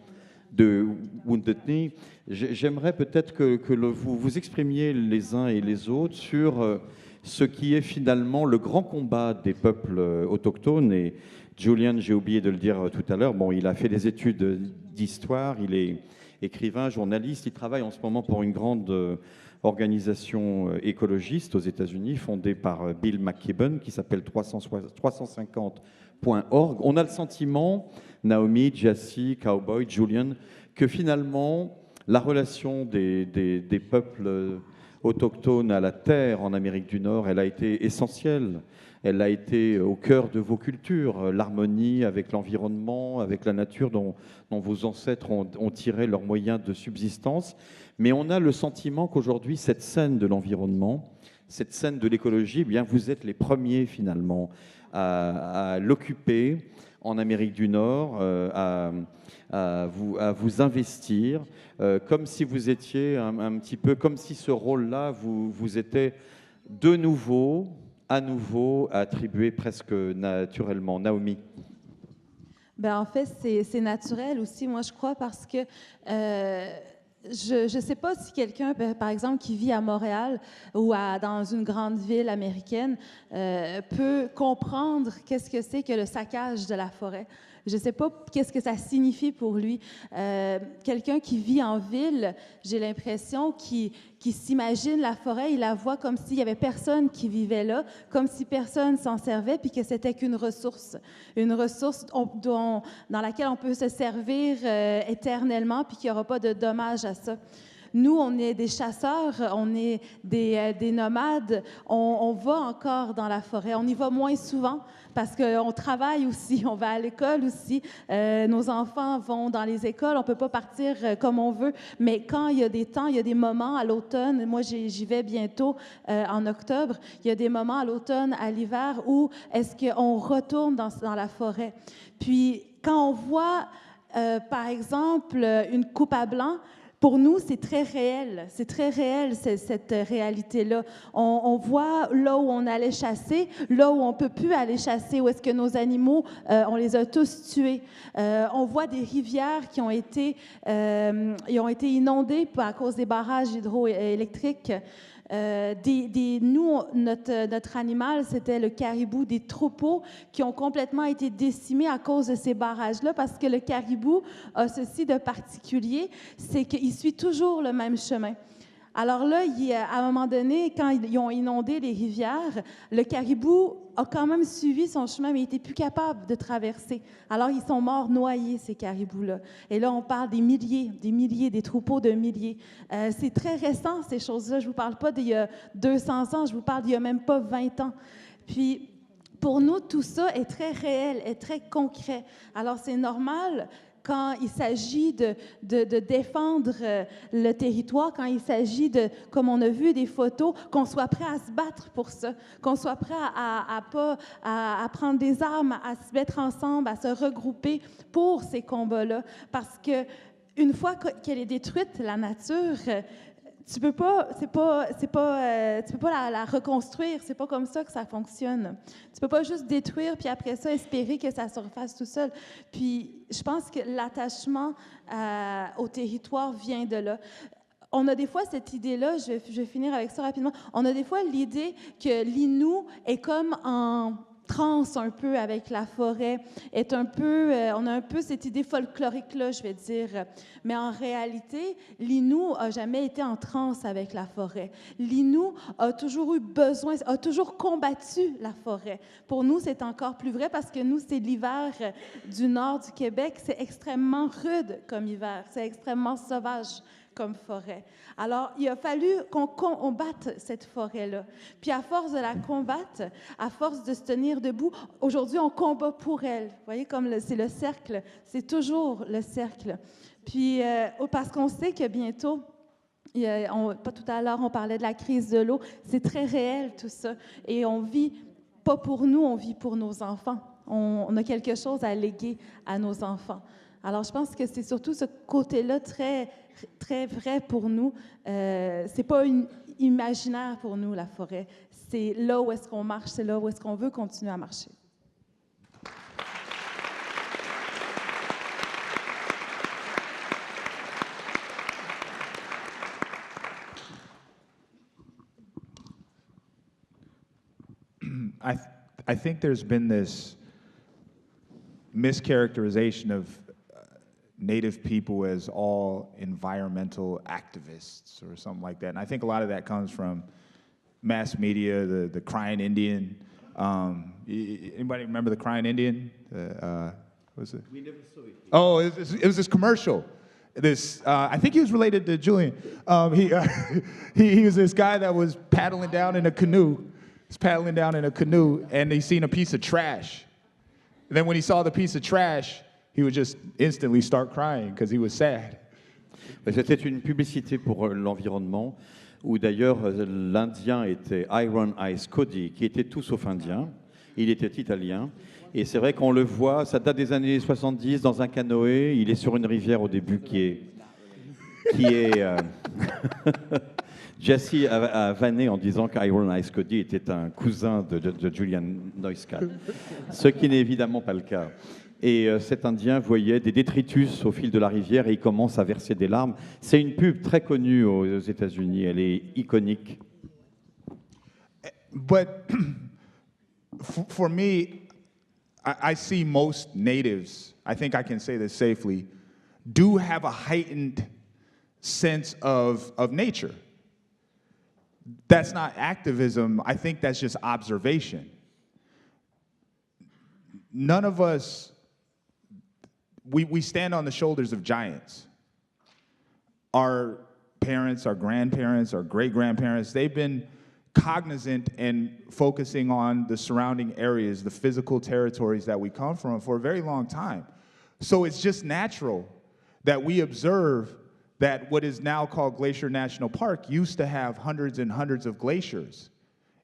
de Wounded Knee. J'aimerais peut-être que vous exprimiez les uns et les autres sur ce qui est finalement le grand combat des peuples autochtones. Et Julian, j'ai oublié de le dire tout à l'heure, bon, il a fait des études d'histoire, il est écrivain, journaliste, il travaille en ce moment pour une grande organisation écologiste aux États-Unis, fondée par Bill McKibben, qui s'appelle 350.org. On a le sentiment, Naomi, Jesse, Cowboy, Julian, que finalement, la relation des peuples autochtones à la terre en Amérique du Nord, elle a été essentielle. Elle a été au cœur de vos cultures, l'harmonie avec l'environnement, avec la nature dont vos ancêtres ont tiré leurs moyens de subsistance. Mais on a le sentiment qu'aujourd'hui, cette scène de l'environnement, cette scène de l'écologie, eh bien, vous êtes les premiers finalement à l'occuper en Amérique du Nord, à vous investir, comme si vous étiez un petit peu, comme si ce rôle-là vous était de nouveau, à nouveau, attribué presque naturellement. Naomi. Ben, en fait, c'est naturel aussi, moi, je crois, parce que je ne sais pas si quelqu'un, par exemple, qui vit à Montréal ou dans une grande ville américaine, peut comprendre qu'est-ce que c'est que le saccage de la forêt. Je ne sais pas qu'est-ce que ça signifie pour lui. Quelqu'un qui vit en ville, j'ai l'impression qu'il s'imagine la forêt, il la voit comme s'il n'y avait personne qui vivait là, comme si personne s'en servait, puis que c'était qu'une ressource dans laquelle on peut se servir éternellement, puis qu'il n'y aura pas de dommages à ça. Nous, on est des chasseurs, on est des nomades, on va encore dans la forêt. On y va moins souvent parce qu'on travaille aussi, on va à l'école aussi. Nos enfants vont dans les écoles, on ne peut pas partir comme on veut, mais quand il y a des temps, il y a des moments à l'automne, moi j'y vais bientôt en octobre, il y a des moments à l'automne, à l'hiver, où est-ce qu'on retourne dans la forêt. Puis quand on voit, par exemple, une coupe à blanc, pour nous, c'est très réel, cette réalité-là. On voit là où on allait chasser, là où on ne peut plus aller chasser, où est-ce que nos animaux, on les a tous tués. On voit des rivières qui ont été inondées à cause des barrages hydroélectriques. Nous, notre animal, c'était le caribou, des troupeaux qui ont complètement été décimés à cause de ces barrages-là, parce que le caribou a ceci de particulier, c'est qu'il suit toujours le même chemin. Alors là, à un moment donné, quand ils ont inondé les rivières, le caribou a quand même suivi son chemin, mais il n'était plus capable de traverser. Alors, ils sont morts noyés, ces caribous-là. Et là, on parle des milliers, des troupeaux de milliers. C'est très récent, ces choses-là. Je ne vous parle pas d'il y a 200 ans, je vous parle d'il n'y a même pas 20 ans. Puis, pour nous, tout ça est très réel, est très concret. Alors, c'est normal quand il s'agit de défendre le territoire, quand il s'agit de, comme on a vu des photos, qu'on soit prêt à se battre pour ça, qu'on soit prêt à prendre des armes, à se mettre ensemble, à se regrouper pour ces combats-là. Parce que une fois qu'elle est détruite, la nature, tu peux pas, tu peux pas la reconstruire. C'est pas comme ça que ça fonctionne. Tu peux pas juste détruire puis après ça espérer que ça se refasse tout seul. Puis je pense que l'attachement au territoire vient de là. On a des fois cette idée-là, je vais finir avec ça rapidement, on a des fois l'idée que l'Innu est comme en transe un peu avec la forêt, est un peu, on a un peu cette idée folklorique-là, je vais dire. Mais en réalité, l'Innu n'a jamais été en transe avec la forêt. L'Innu a toujours eu besoin, a toujours combattu la forêt. Pour nous, c'est encore plus vrai parce que nous, c'est l'hiver du nord du Québec. C'est extrêmement rude comme hiver, c'est extrêmement sauvage comme forêt. Alors, il a fallu qu'on combatte cette forêt-là. Puis à force de la combattre, à force de se tenir debout, aujourd'hui, on combat pour elle. Vous voyez, comme c'est le cercle, c'est toujours le cercle. Puis, parce qu'on sait que bientôt, pas tout à l'heure, on parlait de la crise de l'eau, c'est très réel tout ça. Et on vit, pas pour nous, on vit pour nos enfants. On a quelque chose à léguer à nos enfants. Alors, je pense que c'est surtout ce côté-là très, très vrai pour nous. C'est pas imaginaire pour nous, la forêt. C'est là où est-ce qu'on marche, c'est là où est-ce qu'on veut continuer à marcher. I think there's been this mischaracterization of Native people as all environmental activists or something like that. And I think a lot of that comes from mass media, the Crying Indian. Anybody remember the Crying Indian? What was it? We never saw it. Oh, it was this commercial. I think he was related to Julian. He was this guy that was paddling down in a canoe. He's paddling down in a canoe, and he seen a piece of trash. And then when he saw the piece of trash, he would just instantly start crying because he was sad. C'était une publicité pour l'environnement où d'ailleurs l'Indien était Iron Eyes Cody, qui était tout sauf indien. Il était italien. Et c'est vrai qu'on le voit, ça date des années 70, dans un canoë. Il est sur une rivière au début qui est Jesse a vanné en disant qu'Iron Eyes Cody était un cousin de Julian Neustadt, ce qui n'est évidemment pas le cas. Et cet Indien voyait des détritus au fil de la rivière et il commence à verser des larmes. C'est une pub très connue aux États-Unis, elle est iconique. But for me, I see most natives, I think I can say this safely, do have a heightened sense of nature. That's not activism, I think that's just observation. None of us, we stand on the shoulders of giants. Our parents, our grandparents, our great-grandparents, they've been cognizant and focusing on the surrounding areas, the physical territories that we come from for a very long time. So it's just natural that we observe that what is now called Glacier National Park used to have hundreds and hundreds of glaciers.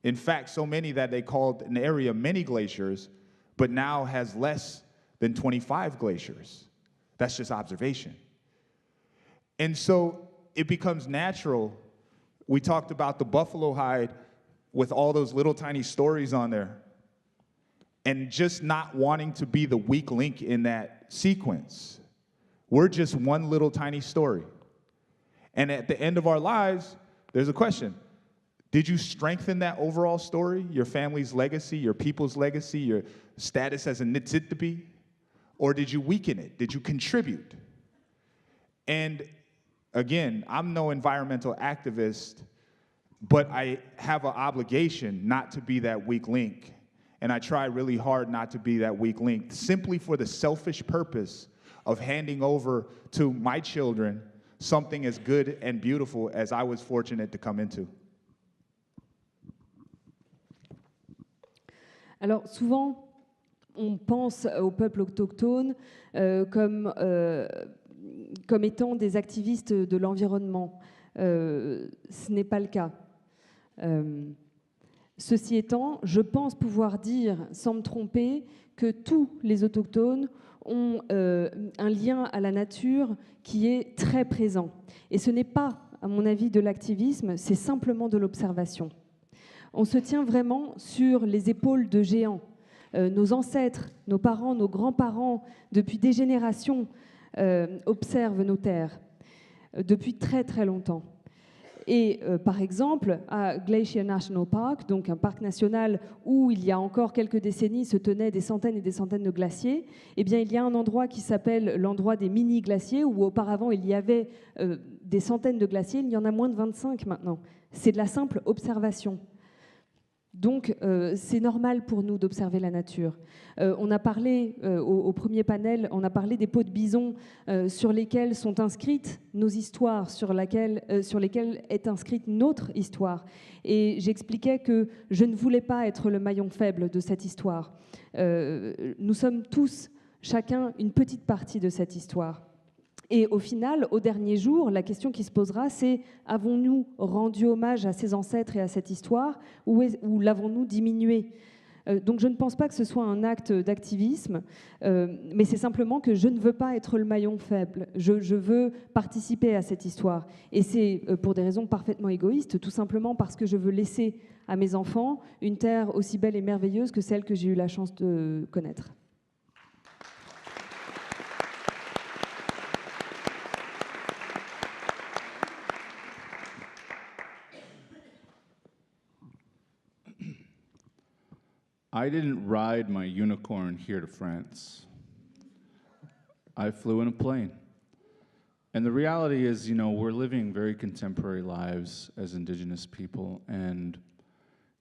In fact, so many that they called an area many glaciers, but now has less than 25 glaciers. That's just observation. And so it becomes natural. We talked about the buffalo hide with all those little tiny stories on there and just not wanting to be the weak link in that sequence. We're just one little tiny story. And at the end of our lives, there's a question. Did you strengthen that overall story, your family's legacy, your people's legacy, your status as a Nitsitapi? Or did you weaken it? Did you contribute? And again, I'm no environmental activist, but I have an obligation not to be that weak link. And I try really hard not to be that weak link, simply for the selfish purpose of handing over to my children something as good and beautiful as I was fortunate to come into. Alors souvent, on pense aux peuples autochtones comme étant des activistes de l'environnement. Ce n'est pas le cas. Ceci étant, je pense pouvoir dire, sans me tromper, que tous les autochtones ont un lien à la nature qui est très présent. Et ce n'est pas, à mon avis, de l'activisme, c'est simplement de l'observation. On se tient vraiment sur les épaules de géants. Nos ancêtres, nos parents, nos grands-parents, depuis des générations, observent nos terres, depuis très très longtemps. Et par exemple, à Glacier National Park, donc un parc national où il y a encore quelques décennies se tenaient des centaines et des centaines de glaciers, eh bien, il y a un endroit qui s'appelle l'endroit des mini-glaciers, où auparavant il y avait des centaines de glaciers, il y en a moins de 25 maintenant. C'est de la simple observation. Donc, c'est normal pour nous d'observer la nature. On a parlé au premier panel, on a parlé des peaux de bison sur lesquelles sont inscrites nos histoires, sur lesquelles est inscrite notre histoire. Et j'expliquais que je ne voulais pas être le maillon faible de cette histoire. Nous sommes tous, chacun, une petite partie de cette histoire. Et au final, au dernier jour, la question qui se posera, c'est avons-nous rendu hommage à ces ancêtres et à cette histoire ou l'avons-nous diminué ? Donc je ne pense pas que ce soit un acte d'activisme, mais c'est simplement que je ne veux pas être le maillon faible. Je veux participer à cette histoire. Et c'est pour des raisons parfaitement égoïstes, tout simplement parce que je veux laisser à mes enfants une terre aussi belle et merveilleuse que celle que j'ai eu la chance de connaître. I didn't ride my unicorn here to France. I flew in a plane. And the reality is, you know, we're living very contemporary lives as Indigenous people, and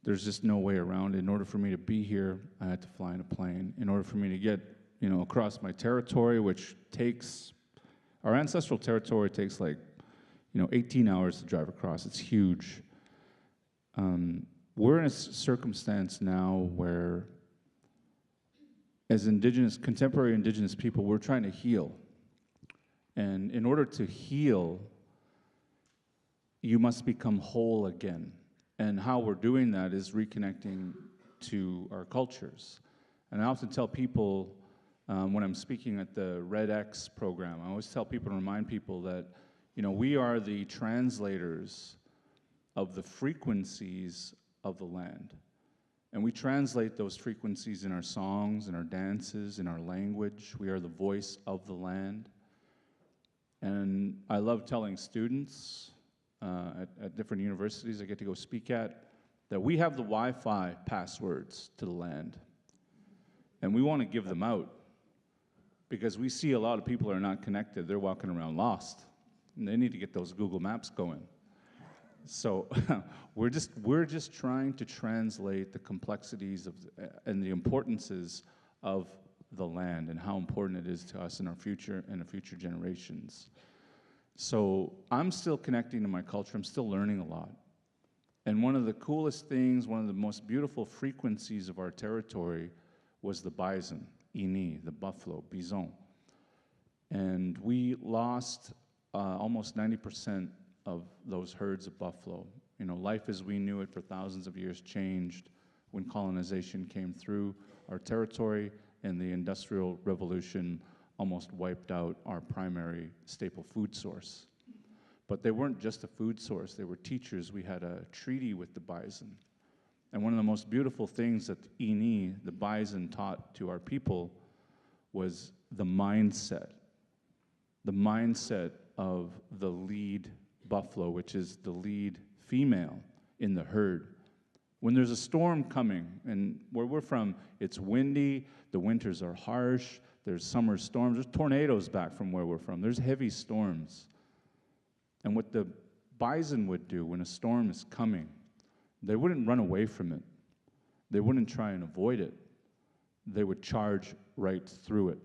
there's just no way around it. In order for me to be here, I had to fly in a plane. In order for me to get, you know, across my territory, which takes, our ancestral territory takes like, you know, 18 hours to drive across. It's huge. We're in a circumstance now where, as contemporary Indigenous people, we're trying to heal. And in order to heal, you must become whole again. And how we're doing that is reconnecting to our cultures. And I often tell people, when I'm speaking at the Red X program, I always tell people and remind people that, you know, we are the translators of the frequencies of the land. And we translate those frequencies in our songs, in our dances, in our language. We are the voice of the land. And I love telling students at different universities I get to go speak at that we have the Wi-Fi passwords to the land. And we want to give them out because we see a lot of people are not connected. They're walking around lost. And they need to get those Google Maps going. So we're just trying to translate the complexities of and the importances of the land and how important it is to us in our future and the future generations. So I'm still connecting to my culture. I'm still learning a lot. And one of the coolest things, one of the most beautiful frequencies of our territory was the bison, ini, the buffalo, bison. And we lost almost 90% of those herds of buffalo. You know, life as we knew it for thousands of years changed when colonization came through our territory, and the Industrial Revolution almost wiped out our primary staple food source. But they weren't just a food source, they were teachers. We had a treaty with the bison. And one of the most beautiful things that ini, the bison, taught to our people was the mindset of the lead buffalo, which is the lead female in the herd. When there's a storm coming, and where we're from, it's windy, the winters are harsh, there's summer storms, there's tornadoes back from where we're from, there's heavy storms. And what the bison would do when a storm is coming, they wouldn't run away from it. They wouldn't try and avoid it. They would charge right through it.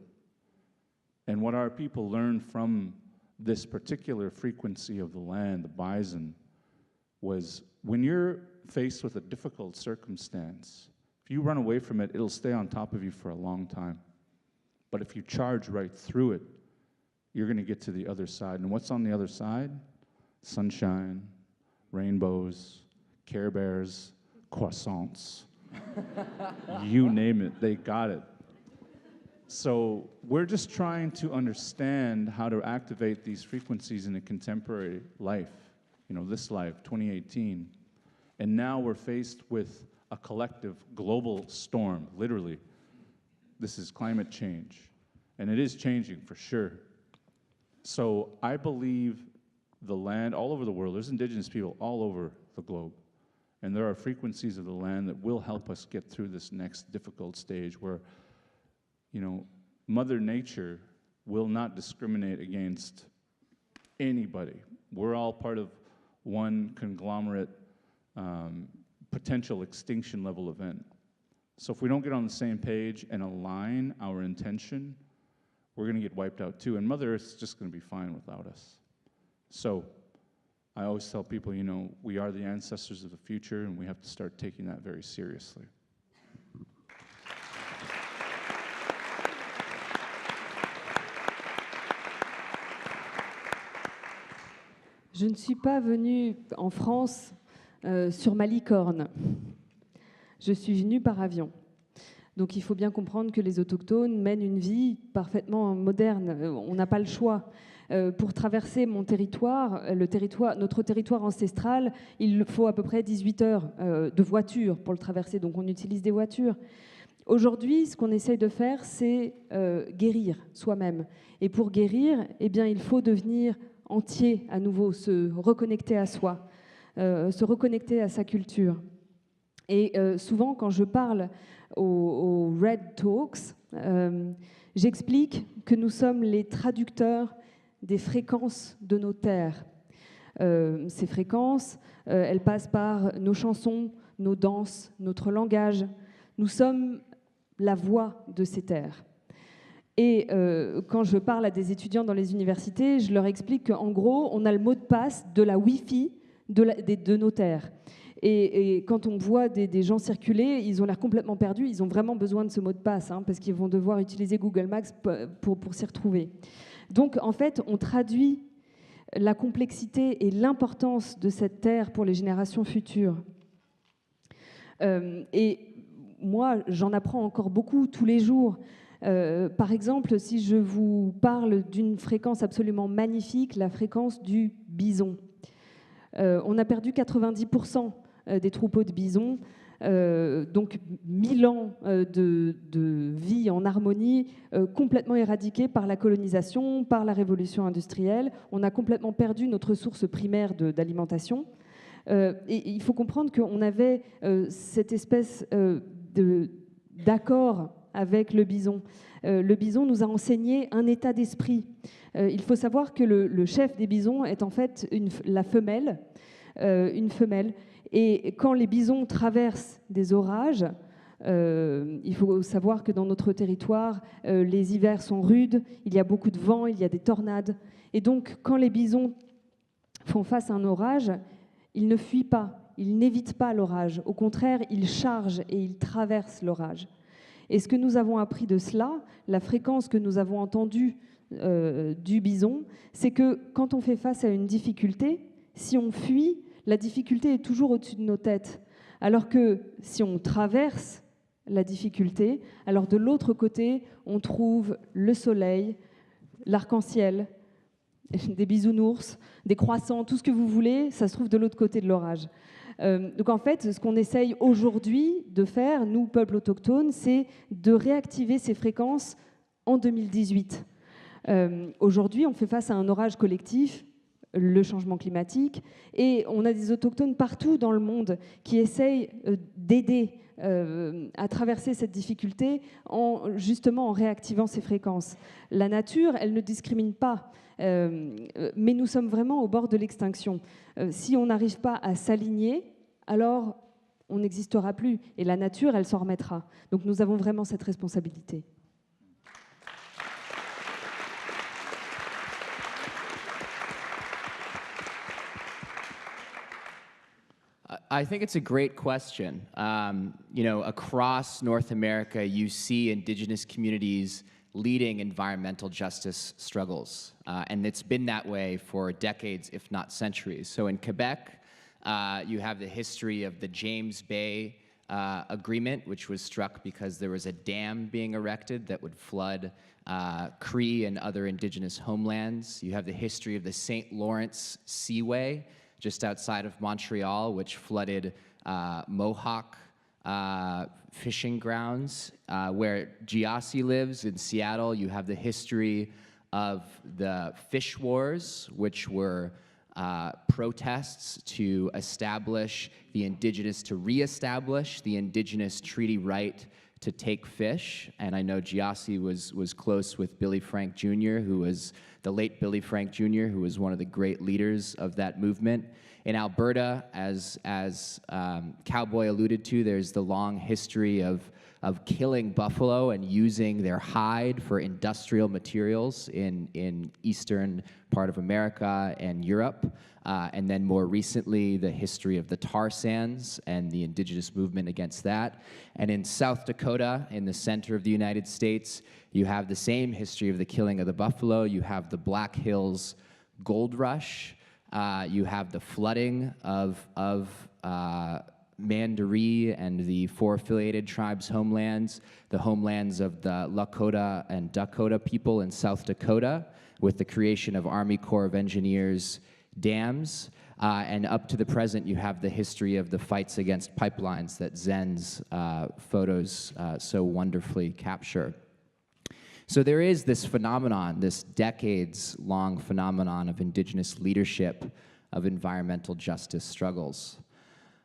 And what our people learned from this particular frequency of the land, the bison, was when you're faced with a difficult circumstance, If you run away from it, it'll stay on top of you for a long time. But if you charge right through it, you're going to get to the other side. And what's on the other side? Sunshine, rainbows, Care Bears, croissants. You name it, they got it. So we're just trying to understand how to activate these frequencies in a contemporary life, this life, 2018. And now we're faced with a collective global storm, literally. This is climate change, and it is changing for sure. So I believe the land all over the world, there's indigenous people all over the globe, and there are frequencies of the land that will help us get through this next difficult stage where, Mother Nature will not discriminate against anybody. We're all part of one conglomerate potential extinction level event. So if we don't get on the same page and align our intention, we're going to get wiped out too. And Mother Earth's just going to be fine without us. So I always tell people, we are the ancestors of the future, and we have to start taking that very seriously. Je ne suis pas venue en France sur ma licorne. Je suis venue par avion. Donc il faut bien comprendre que les autochtones mènent une vie parfaitement moderne. On n'a pas le choix. Pour traverser mon territoire, notre territoire ancestral, il faut à peu près 18 heures de voiture pour le traverser. Donc on utilise des voitures. Aujourd'hui, ce qu'on essaye de faire, c'est guérir soi-même. Et pour guérir, il faut devenir entier à nouveau, se reconnecter à soi, se reconnecter à sa culture. Et souvent, quand je parle aux Red Talks, j'explique que nous sommes les traducteurs des fréquences de nos terres. Ces fréquences, elles passent par nos chansons, nos danses, notre langage. Nous sommes la voix de ces terres. Et quand je parle à des étudiants dans les universités, je leur explique qu'en gros, on a le mot de passe de la Wi-Fi de nos terres. Et quand on voit des gens circuler, ils ont l'air complètement perdus. Ils ont vraiment besoin de ce mot de passe, parce qu'ils vont devoir utiliser Google Maps pour s'y retrouver. Donc, en fait, on traduit la complexité et l'importance de cette terre pour les générations futures. Et moi, j'en apprends encore beaucoup tous les jours. Par exemple, si je vous parle d'une fréquence absolument magnifique, la fréquence du bison. On a perdu 90% des troupeaux de bisons, donc 1000 ans de vie en harmonie, complètement éradiqués par la colonisation, par la révolution industrielle. On a complètement perdu notre source primaire d'alimentation. Et il faut comprendre qu'on avait cette espèce d'accord avec le bison. Le bison nous a enseigné un état d'esprit. Il faut savoir que le chef des bisons est en fait la femelle, une femelle. Et quand les bisons traversent des orages, il faut savoir que dans notre territoire, les hivers sont rudes, il y a beaucoup de vent, il y a des tornades. Et donc, quand les bisons font face à un orage, ils ne fuient pas, ils n'évitent pas l'orage. Au contraire, ils chargent et ils traversent l'orage. Et ce que nous avons appris de cela, la fréquence que nous avons entendue du bison, c'est que quand on fait face à une difficulté, si on fuit, la difficulté est toujours au-dessus de nos têtes. Alors que si on traverse la difficulté, alors de l'autre côté, on trouve le soleil, l'arc-en-ciel, des bisounours, des croissants, tout ce que vous voulez, ça se trouve de l'autre côté de l'orage. Donc en fait, ce qu'on essaye aujourd'hui de faire, nous, peuples autochtones, c'est de réactiver ces fréquences en 2018. Aujourd'hui, on fait face à un orage collectif, le changement climatique, et on a des autochtones partout dans le monde qui essayent d'aider à traverser cette difficulté justement en réactivant ces fréquences. La nature, elle ne discrimine pas, mais nous sommes vraiment au bord de l'extinction. Si on n'arrive pas à s'aligner, alors on n'existera plus, et la nature, elle s'en remettra. Donc nous avons vraiment cette responsabilité. I think it's a great question. You know, across North America, you see indigenous communities leading environmental justice struggles. And it's been that way for decades, if not centuries. So in Quebec, you have the history of the James Bay Agreement, which was struck because there was a dam being erected that would flood Cree and other indigenous homelands. You have the history of the St. Lawrence Seaway, just outside of Montreal, which flooded Mohawk fishing grounds. Where Giassi lives in Seattle, you have the history of the fish wars, which were protests to establish the indigenous, to reestablish the indigenous treaty right to take fish. And I know Giassi was close with Billy Frank Jr., who was the late Billy Frank Jr., who was one of the great leaders of that movement. In Alberta, as Cowboy alluded to, there's the long history of killing buffalo and using their hide for industrial materials in eastern part of America and Europe. And then more recently, the history of the tar sands and the indigenous movement against that. And in South Dakota, in the center of the United States, you have the same history of the killing of the buffalo. You have the Black Hills Gold Rush. You have the flooding of Mandaree and the four affiliated tribes' homelands, the homelands of the Lakota and Dakota people in South Dakota, with the creation of Army Corps of Engineers dams. And up to the present, you have the history of the fights against pipelines that Zen's photos so wonderfully capture. So there is this phenomenon, this decades-long phenomenon of indigenous leadership of environmental justice struggles.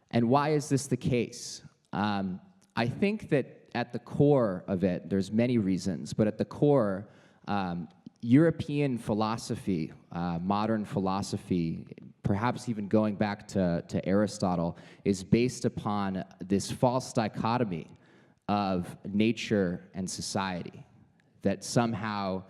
And why is this the case? I think that at the core of it, there's many reasons, but at the core, European philosophy, modern philosophy, perhaps even going back to Aristotle, is based upon this false dichotomy of nature and society, that somehow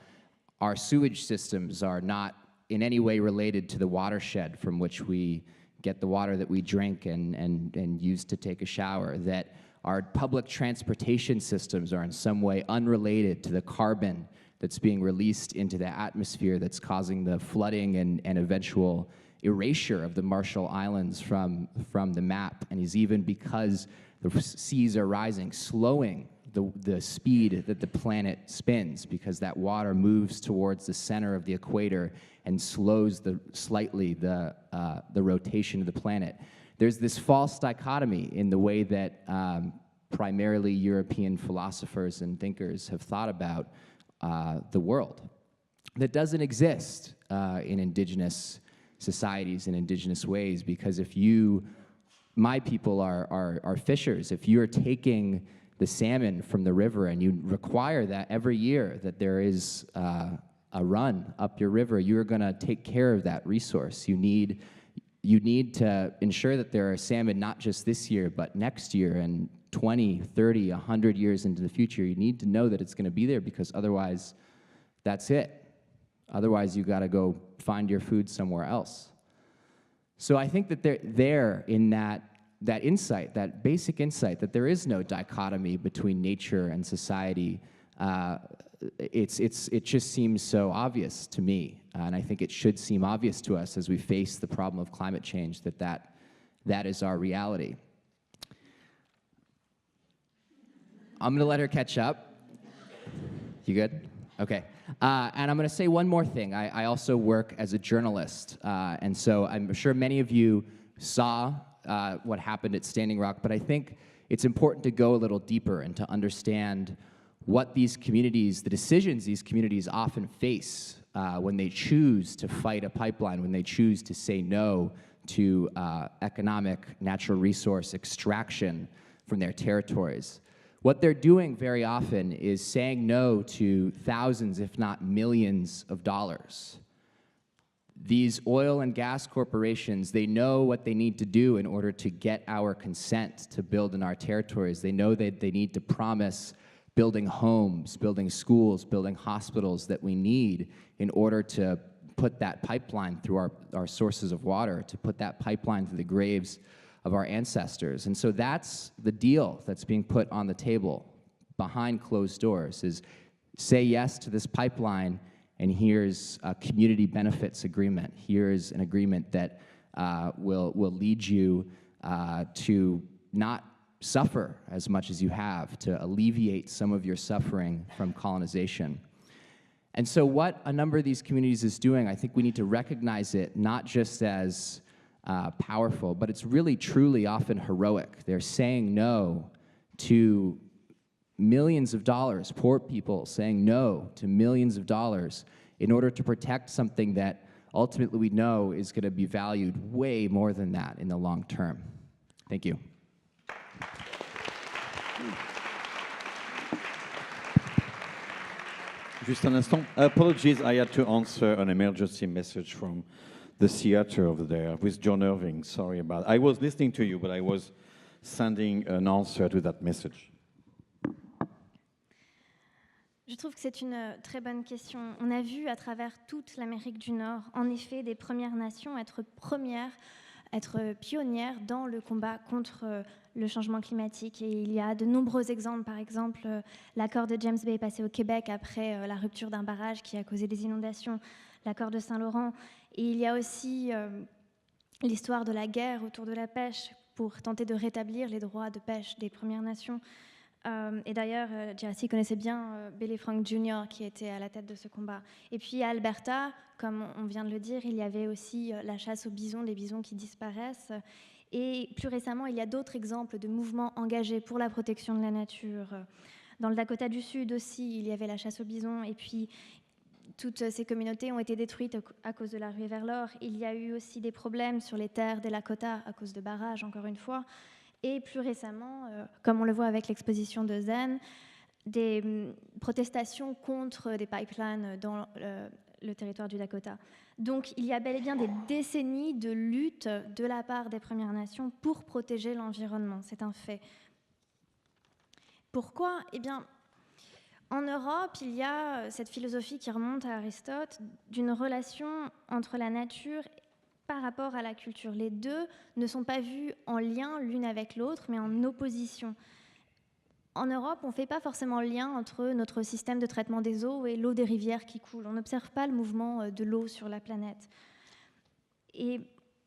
our sewage systems are not in any way related to the watershed from which we get the water that we drink and use to take a shower, that our public transportation systems are in some way unrelated to the carbon that's being released into the atmosphere that's causing the flooding and eventual erasure of the Marshall Islands from the map, and is even, because the seas are rising, slowing the speed that the planet spins, because that water moves towards the center of the equator and slows slightly the rotation of the planet. There's this false dichotomy in the way that primarily European philosophers and thinkers have thought about the world that doesn't exist in indigenous societies in indigenous ways, because if my people are fishers, if you're taking the salmon from the river and you require that every year that there is a run up your river, you're gonna take care of that resource. You need to ensure that there are salmon not just this year, but next year and 20, 30, 100 years into the future. You need to know that it's gonna be there, because otherwise, that's it. Otherwise, you gotta go find your food somewhere else. So I think that there in that insight, that basic insight, that there is no dichotomy between nature and society, it just seems so obvious to me, and I think it should seem obvious to us as we face the problem of climate change, that is our reality. I'm gonna let her catch up. You good? Okay. And I'm gonna say one more thing. I also work as a journalist, and so I'm sure many of you saw what happened at Standing Rock, but I think it's important to go a little deeper and to understand what these communities, the decisions these communities often face when they choose to fight a pipeline, when they choose to say no to economic natural resource extraction from their territories. What they're doing very often is saying no to thousands, if not millions of dollars. These oil and gas corporations, they know what they need to do in order to get our consent to build in our territories. They know that they need to promise building homes, building schools, building hospitals that we need in order to put that pipeline through our sources of water, to put that pipeline through the graves of our ancestors. And so that's the deal that's being put on the table behind closed doors is say yes to this pipeline, and here's a community benefits agreement. Here's an agreement that will lead you to not suffer as much as you have, to alleviate some of your suffering from colonization. And so what a number of these communities is doing, I think we need to recognize it not just as powerful, but it's really truly often heroic. They're saying no to millions of dollars, poor people saying no to millions of dollars in order to protect something that ultimately we know is going to be valued way more than that in the long term. Thank you. Juste un instant. Apologies, I had to answer an emergency message from the theater over there with John Irving. Sorry about it. I was listening to you, but I was sending an answer to that message. Je trouve que c'est une très bonne question. On a vu à travers toute l'Amérique du Nord, en effet, des Premières Nations être pionnières dans le combat contre le changement climatique. Et il y a de nombreux exemples. Par exemple, l'accord de James Bay passé au Québec après la rupture d'un barrage qui a causé des inondations, l'accord de Saint-Laurent. Et il y a aussi l'histoire de la guerre autour de la pêche pour tenter de rétablir les droits de pêche des Premières Nations. Et d'ailleurs, Jiraci connaissait bien Billy Frank Jr. qui était à la tête de ce combat. Et puis à Alberta, comme on vient de le dire, il y avait aussi la chasse aux bisons, les bisons qui disparaissent. Et plus récemment, il y a d'autres exemples de mouvements engagés pour la protection de la nature. Dans le Dakota du Sud aussi, il y avait la chasse aux bisons. Et puis, toutes ces communautés ont été détruites à cause de la ruée vers l'or. Il y a eu aussi des problèmes sur les terres des Lakota à cause de barrages, encore une fois. Et plus récemment, comme on le voit avec l'exposition de Zen, des protestations contre des pipelines dans le territoire du Dakota. Donc il y a bel et bien des décennies de lutte de la part des Premières Nations pour protéger l'environnement, c'est un fait. Pourquoi ? Eh bien, en Europe, il y a cette philosophie qui remonte à Aristote d'une relation entre la nature par rapport à la culture. Les deux ne sont pas vus en lien l'une avec l'autre, mais en opposition. En Europe, on ne fait pas forcément le lien entre notre système de traitement des eaux et l'eau des rivières qui coule. On n'observe pas le mouvement de l'eau sur la planète. Et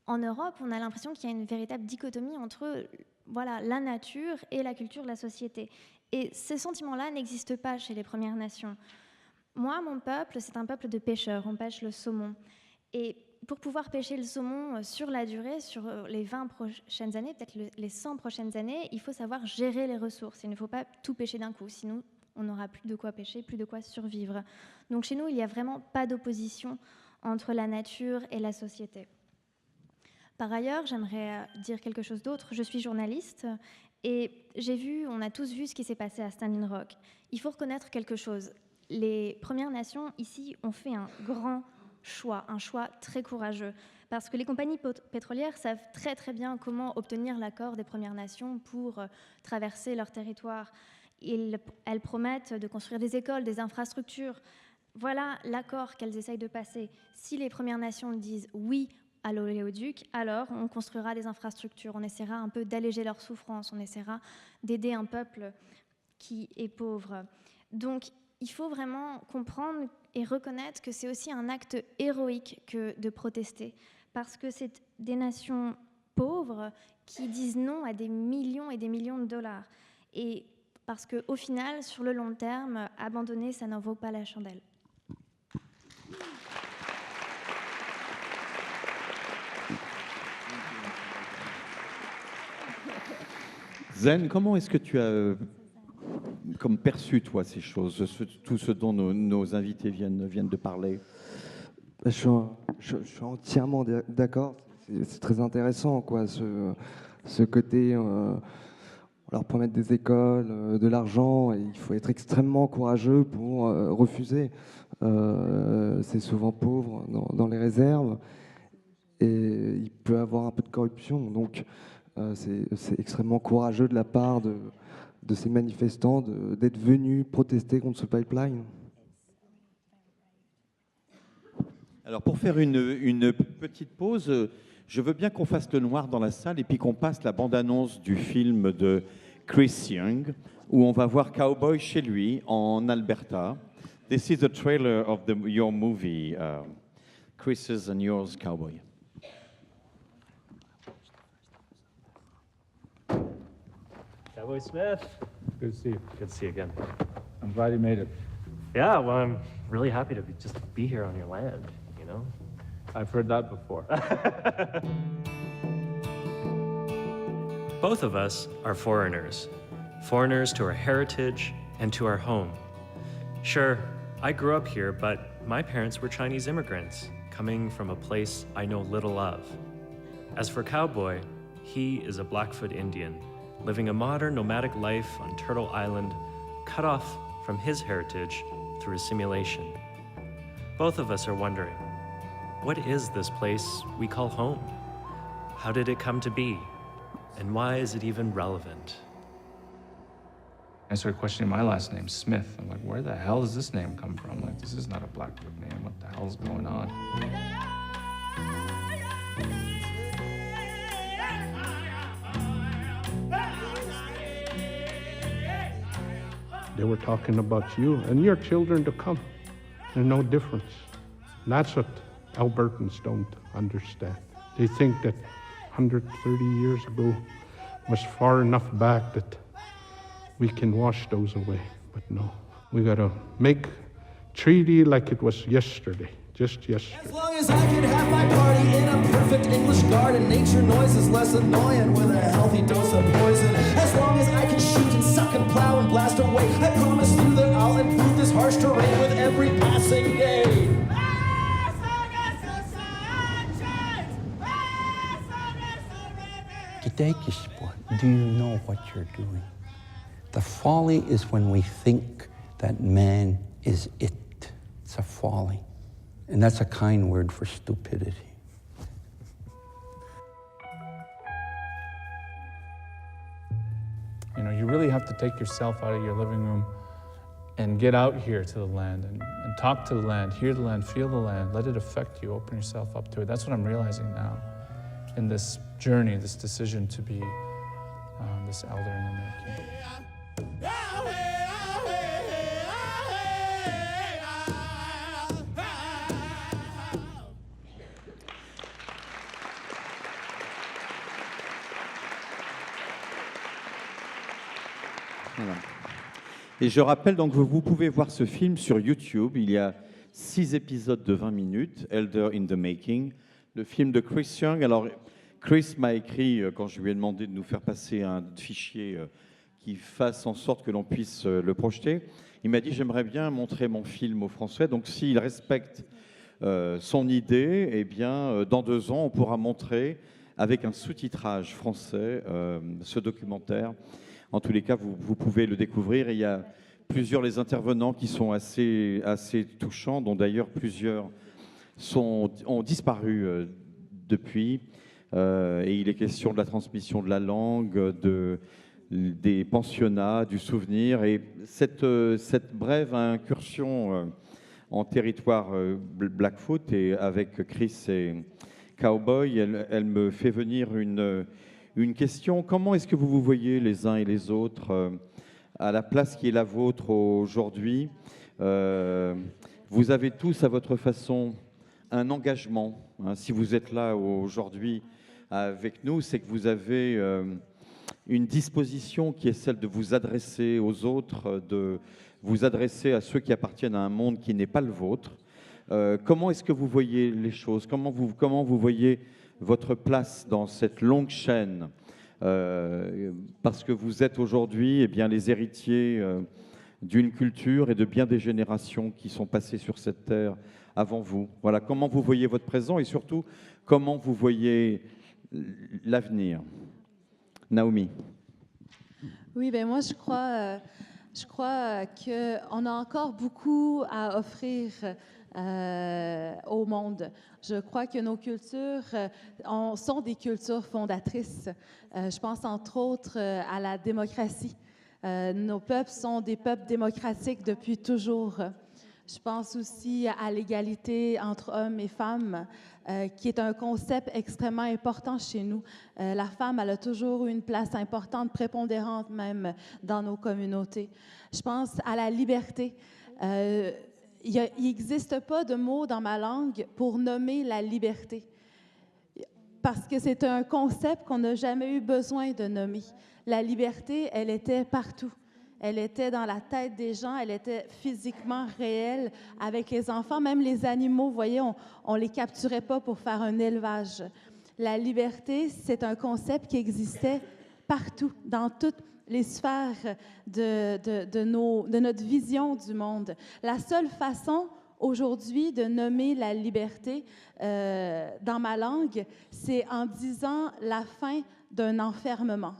en Europe, on a l'impression qu'il y a une véritable dichotomie entre la nature et la culture de la société. Et ces sentiments-là n'existent pas chez les Premières Nations. Moi, mon peuple, c'est un peuple de pêcheurs. On pêche le saumon. Et pour pouvoir pêcher le saumon sur la durée, sur les 20 prochaines années, peut-être les 100 prochaines années, il faut savoir gérer les ressources. Il ne faut pas tout pêcher d'un coup, sinon on n'aura plus de quoi pêcher, plus de quoi survivre. Donc chez nous, il n'y a vraiment pas d'opposition entre la nature et la société. Par ailleurs, j'aimerais dire quelque chose d'autre. Je suis journaliste et on a tous vu ce qui s'est passé à Standing Rock. Il faut reconnaître quelque chose. Les Premières Nations, ici, ont fait un choix très courageux, parce que les compagnies pétrolières savent très très bien comment obtenir l'accord des Premières Nations pour traverser leur territoire. Elles promettent de construire des écoles, des infrastructures. Voilà l'accord qu'elles essayent de passer. Si les Premières Nations disent oui à l'oléoduc, alors on construira des infrastructures, on essaiera un peu d'alléger leur souffrance, on essaiera d'aider un peuple qui est pauvre. Donc il faut vraiment comprendre et reconnaître que c'est aussi un acte héroïque que de protester, parce que c'est des nations pauvres qui disent non à des millions et des millions de dollars. Et parce qu'au final, sur le long terme, abandonner, ça n'en vaut pas la chandelle. Zen, comment est-ce que tu as comme perçu, toi, ces choses, tout ce dont nos invités viennent de parler? Je suis entièrement d'accord. C'est très intéressant, quoi, ce côté. On leur promet des écoles, de l'argent, et il faut être extrêmement courageux pour refuser. C'est souvent pauvre dans les réserves, et il peut avoir un peu de corruption. Donc, c'est extrêmement courageux de la part de ces manifestants d'être venus protester contre ce pipeline. Alors pour faire une petite pause, je veux bien qu'on fasse le noir dans la salle et puis qu'on passe la bande-annonce du film de Chris Young, où on va voir Cowboy chez lui en Alberta. This is the trailer of your movie, Chris's and yours, Cowboy. Cowboy Smith. Good to see you. Good to see you again. I'm glad you made it. Yeah, well, I'm really happy to just be here on your land, you know? I've heard that before. Both of us are foreigners. Foreigners to our heritage and to our home. Sure, I grew up here, but my parents were Chinese immigrants, coming from a place I know little of. As for Cowboy, he is a Blackfoot Indian, living a modern nomadic life on Turtle Island, cut off from his heritage through assimilation. Both of us are wondering, what is this place we call home? How did it come to be? And why is it even relevant? I started questioning my last name, Smith. I'm like, where the hell does this name come from? Like, this is not a Blackfoot name. What the hell is going on? They were talking about you and your children to come. There's no difference. That's what Albertans don't understand. They think that 130 years ago was far enough back that we can wash those away. But no, we gotta make treaty like it was yesterday, just yesterday. As long as I can have my party in a perfect English garden, nature noise is less annoying with a healthy dose of poison. As long as I can shoot and suck and plow and blast away, I promise you that I'll improve this harsh terrain with every passing day. Gedächtnissport. Do you know what you're doing? The folly is when we think that man is it. It's a folly. And that's a kind word for stupidity. You know, you really have to take yourself out of your living room and get out here to the land and talk to the land, hear the land, feel the land, let it affect you, open yourself up to it. That's what I'm realizing now in this journey, this decision to be this elder in the making. Voilà. Et je rappelle donc que vous pouvez voir ce film sur YouTube. Il y a 6 épisodes de 20 minutes, Elder in the Making, le film de Chris Young. Alors, Chris m'a écrit, quand je lui ai demandé de nous faire passer un fichier qui fasse en sorte que l'on puisse le projeter, il m'a dit « J'aimerais bien montrer mon film aux Français. » Donc, s'il respecte son idée, eh bien, dans 2 ans, on pourra montrer avec un sous-titrage français ce documentaire. En tous les cas, vous pouvez le découvrir. Et il y a plusieurs les intervenants qui sont assez touchants, dont d'ailleurs plusieurs ont disparu depuis. Et il est question de la transmission de la langue, des pensionnats, du souvenir. Et cette brève incursion en territoire Blackfoot, et avec Chris et Cowboy, elle me fait venir une question. Comment est-ce que vous vous voyez les uns et les autres à la place qui est la vôtre aujourd'hui? Vous avez tous à votre façon un engagement. Si vous êtes là aujourd'hui avec nous, c'est que vous avez une disposition qui est celle de vous adresser aux autres, de vous adresser à ceux qui appartiennent à un monde qui n'est pas le vôtre. Comment est-ce que vous voyez les choses? Comment vous voyez votre place dans cette longue chaîne, parce que vous êtes aujourd'hui eh bien, les héritiers d'une culture et de bien des générations qui sont passées sur cette terre avant vous. Voilà, comment vous voyez votre présent et surtout, comment vous voyez l'avenir. Naomi. Oui, ben moi, je crois qu'on a encore beaucoup à offrir au monde. Je crois que nos cultures sont des cultures fondatrices. Je pense entre autres à la démocratie. Nos peuples sont des peuples démocratiques depuis toujours. Je pense aussi à l'égalité entre hommes et femmes, qui est un concept extrêmement important chez nous. La femme, elle a toujours eu une place importante, prépondérante même, dans nos communautés. Je pense à la liberté. Il n'existe pas de mot dans ma langue pour nommer la liberté, parce que c'est un concept qu'on n'a jamais eu besoin de nommer. La liberté, elle était partout. Elle était dans la tête des gens, elle était physiquement réelle avec les enfants, même les animaux, vous voyez, on ne les capturait pas pour faire un élevage. La liberté, c'est un concept qui existait partout, dans toutes les sphères de notre vision du monde. La seule façon aujourd'hui de nommer la liberté dans ma langue, c'est en disant la fin d'un enfermement.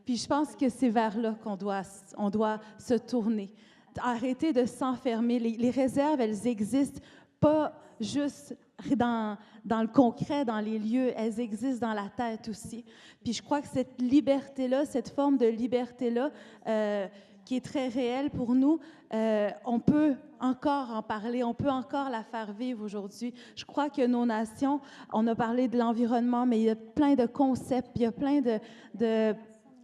Puis je pense que c'est vers là qu'on doit se tourner. Arrêter de s'enfermer. Les réserves, elles existent pas juste dans le concret, dans les lieux, elles existent dans la tête aussi. Puis je crois que cette liberté-là, cette forme de liberté-là, qui est très réelle pour nous, on peut encore en parler, on peut encore la faire vivre aujourd'hui. Je crois que nos nations, on a parlé de l'environnement, mais il y a plein de concepts, il y a plein de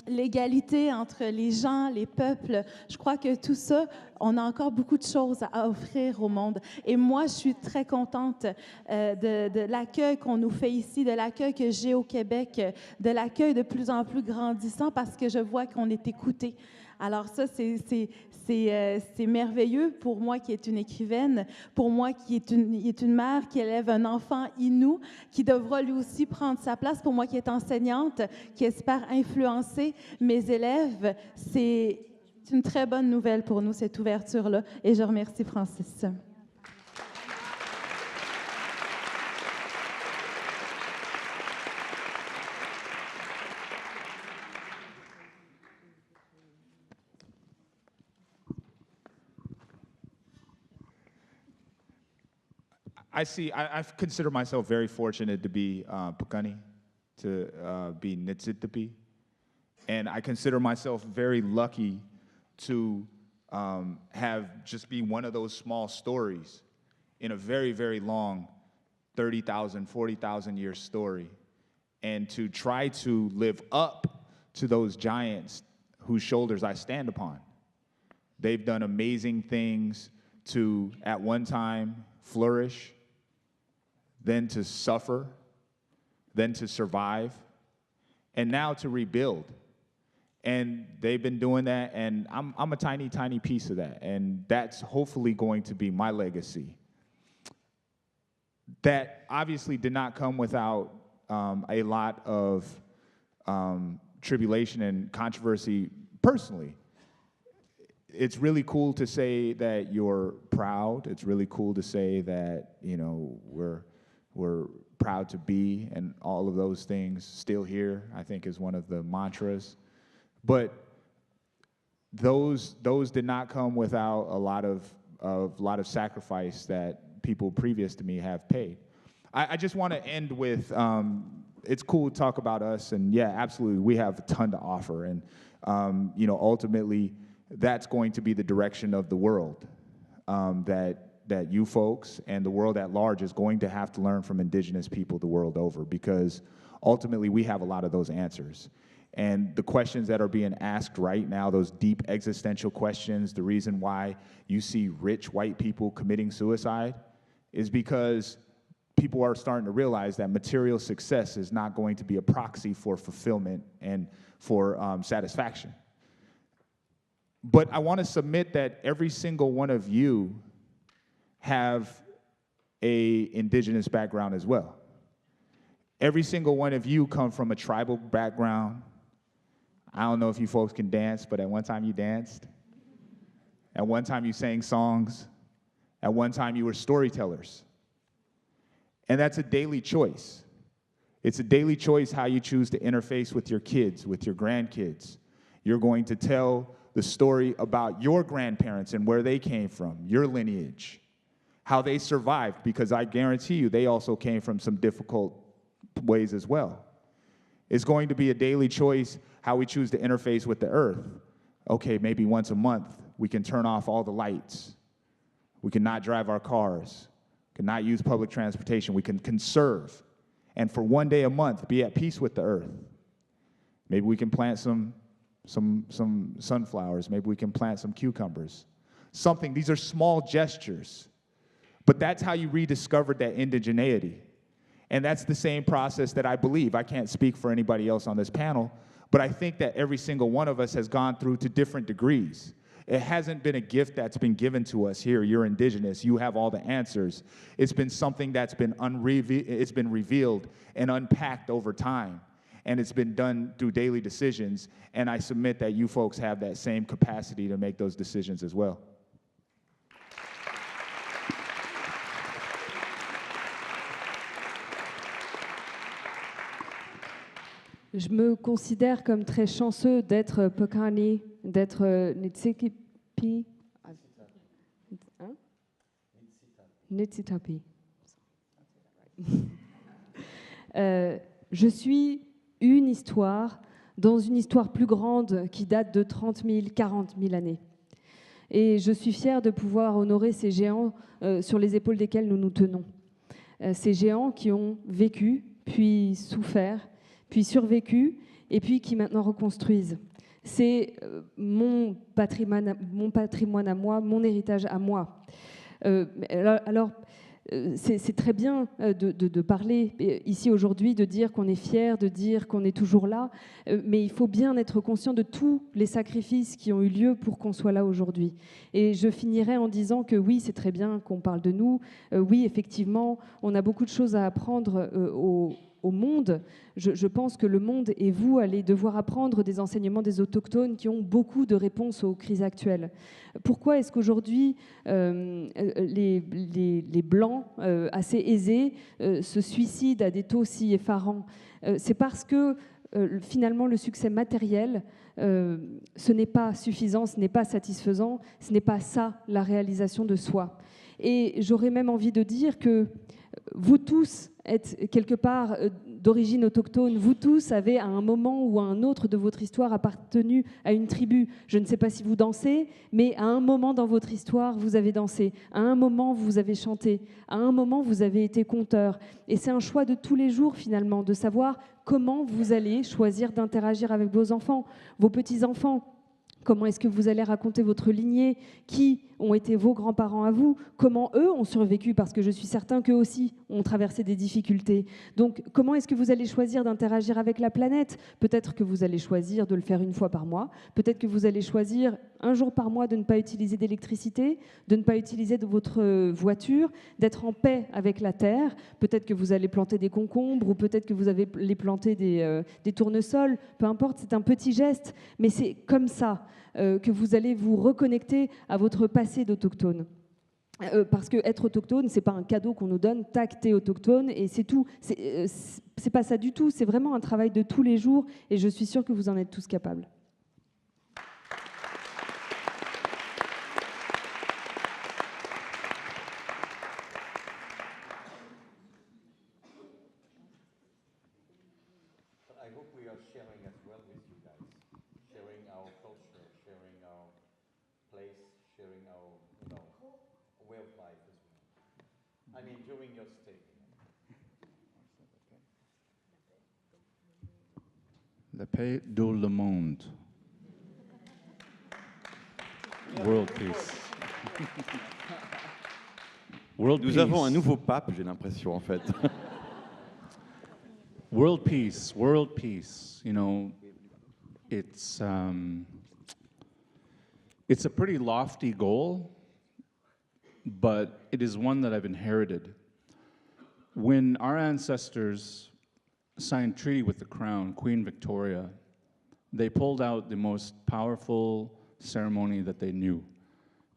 l'égalité entre les gens, les peuples. Je crois que tout ça, on a encore beaucoup de choses à offrir au monde. Et moi, je suis très contente de l'accueil qu'on nous fait ici, de l'accueil que j'ai au Québec, de l'accueil de plus en plus grandissant parce que je vois qu'on est écouté. Alors ça, c'est merveilleux pour moi qui est une écrivaine, pour moi qui est une mère qui élève un enfant inou, qui devra lui aussi prendre sa place, pour moi qui est enseignante, qui espère influencer mes élèves. C'est une très bonne nouvelle pour nous, cette ouverture-là, et je remercie Francis. I consider myself very fortunate to be Pukani, to be Nitsitapi. And I consider myself very lucky to have just be one of those small stories in a very, very long 30,000, 40,000 year story. And to try to live up to those giants whose shoulders I stand upon. They've done amazing things to, at one time, flourish, then to suffer, then to survive, and now to rebuild. And they've been doing that, and I'm a tiny, tiny piece of that. And that's hopefully going to be my legacy. That obviously did not come without a lot of tribulation and controversy personally. It's really cool to say that you're proud. It's really cool to say that, you know, we're proud to be, and all of those things. Still here, I think, is one of the mantras. But those did not come without a lot of sacrifice that people previous to me have paid. I just want to end with, it's cool to talk about us, and yeah, absolutely, we have a ton to offer, and you know, ultimately, that's going to be the direction of the world, that you folks and the world at large is going to have to learn from indigenous people the world over, because ultimately we have a lot of those answers. And the questions that are being asked right now, those deep existential questions, the reason why you see rich white people committing suicide is because people are starting to realize that material success is not going to be a proxy for fulfillment and for satisfaction. But I want to submit that every single one of you have an indigenous background as well. Every single one of you come from a tribal background. I don't know if you folks can dance, but at one time you danced. At one time you sang songs. At one time you were storytellers. And that's a daily choice. It's a daily choice how you choose to interface with your kids, with your grandkids. You're going to tell the story about your grandparents and where they came from, your lineage, how they survived, because I guarantee you they also came from some difficult ways as well. It's going to be a daily choice how we choose to interface with the earth. Okay, maybe once a month we can turn off all the lights. We can not drive our cars, can not use public transportation. We can conserve, and for one day a month, be at peace with the earth. Maybe we can plant some sunflowers. Maybe we can plant some cucumbers. Something, these are small gestures, but that's how you rediscovered that indigeneity. And that's the same process that I believe. I can't speak for anybody else on this panel, but I think that every single one of us has gone through to different degrees. It hasn't been a gift that's been given to us here. You're indigenous. You have all the answers. It's been something that's been it's been revealed and unpacked over time. And it's been done through daily decisions. And I submit that you folks have that same capacity to make those decisions as well. Je me considère comme très chanceux d'être Pokani, d'être Nitsikipi. Hein? Nitsitapi. Je suis une histoire dans une histoire plus grande qui date de 30 000, 40 000 années. Et je suis fière de pouvoir honorer ces géants sur les épaules desquels nous nous tenons. Ces géants qui ont vécu, puis souffert, puis survécu, et puis qui maintenant reconstruisent. C'est mon patrimoine à moi, mon héritage à moi. C'est très bien de parler ici aujourd'hui, de dire qu'on est fier, de dire qu'on est toujours là, mais il faut bien être conscient de tous les sacrifices qui ont eu lieu pour qu'on soit là aujourd'hui. Et je finirai en disant que oui, c'est très bien qu'on parle de nous. Oui, effectivement, on a beaucoup de choses à apprendre au monde. Je pense que le monde et vous allez devoir apprendre des enseignements des autochtones qui ont beaucoup de réponses aux crises actuelles. Pourquoi est-ce qu'aujourd'hui les Blancs assez aisés se suicident à des taux si effarants? C'est parce que finalement le succès matériel, ce n'est pas suffisant, ce n'est pas satisfaisant, ce n'est pas ça la réalisation de soi. Et j'aurais même envie de dire que vous tous êtes quelque part d'origine autochtone. Vous tous avez à un moment ou à un autre de votre histoire appartenu à une tribu. Je ne sais pas si vous dansez, mais à un moment dans votre histoire, vous avez dansé. À un moment, vous avez chanté. À un moment, vous avez été conteur. Et c'est un choix de tous les jours, finalement, de savoir comment vous allez choisir d'interagir avec vos enfants, vos petits-enfants. Comment est-ce que vous allez raconter votre lignée? Qui ont été vos grands-parents à vous? Comment eux ont survécu? Parce que je suis certain qu'eux aussi ont traversé des difficultés. Donc, comment est-ce que vous allez choisir d'interagir avec la planète? Peut-être que vous allez choisir de le faire une fois par mois. Peut-être que vous allez choisir un jour par mois de ne pas utiliser d'électricité, de ne pas utiliser de votre voiture, d'être en paix avec la terre. Peut-être que vous allez planter des concombres ou peut-être que vous allez planter des tournesols. Peu importe, c'est un petit geste, mais c'est comme ça que vous allez vous reconnecter à votre passé d'autochtone. Parce que être autochtone, c'est pas un cadeau qu'on nous donne, tac, t'es autochtone et c'est tout. C'est pas ça du tout, c'est vraiment un travail de tous les jours et je suis sûre que vous en êtes tous capables. I hope we are sharing as well with you guys, sharing our culture, sharing our place, sharing our, way of life as well. I mean, during your stay. La paix dans le monde. World peace. World Nous peace. avons un nouveau pape, j'ai l'impression, en fait. World peace, world peace. It's a pretty lofty goal, but it is one that I've inherited. When our ancestors signed treaty with the crown, Queen Victoria, they pulled out the most powerful ceremony that they knew.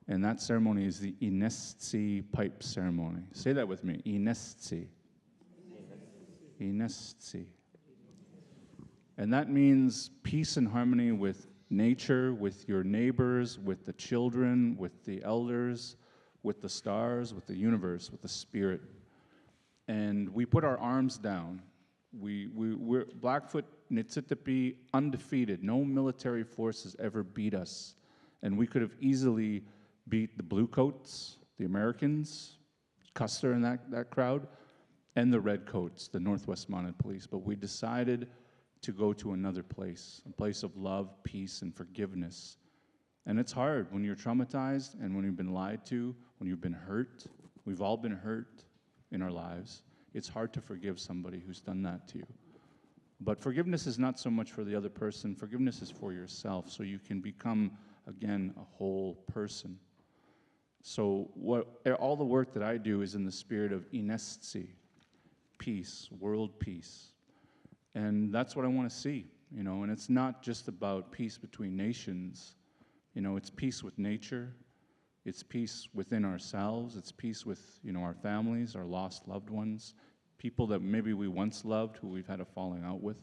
And that ceremony is the Inestsi pipe ceremony. Say that with me, Inestsi. Inestsi. And that means peace and harmony with nature, with your neighbors, with the children, with the elders, with the stars, with the universe, with the spirit. And we put our arms down. We're Blackfoot Niitsitapi, undefeated. No military force has ever beat us. And we could have easily beat the Bluecoats, the Americans, Custer and that crowd, and the Redcoats, the Northwest Mounted Police. But we decided to go to another place, a place of love, peace, and forgiveness. And it's hard when you're traumatized and when you've been lied to, when you've been hurt. We've all been hurt in our lives. It's hard to forgive somebody who's done that to you. But forgiveness is not so much for the other person. Forgiveness is for yourself, so you can become, again, a whole person. So all the work that I do is in the spirit of inestsi, peace, world peace. And that's what I want to see, you know, and it's not just about peace between nations. You know, it's peace with nature, it's peace within ourselves, it's peace with, you know, our families, our lost loved ones, people that maybe we once loved who we've had a falling out with.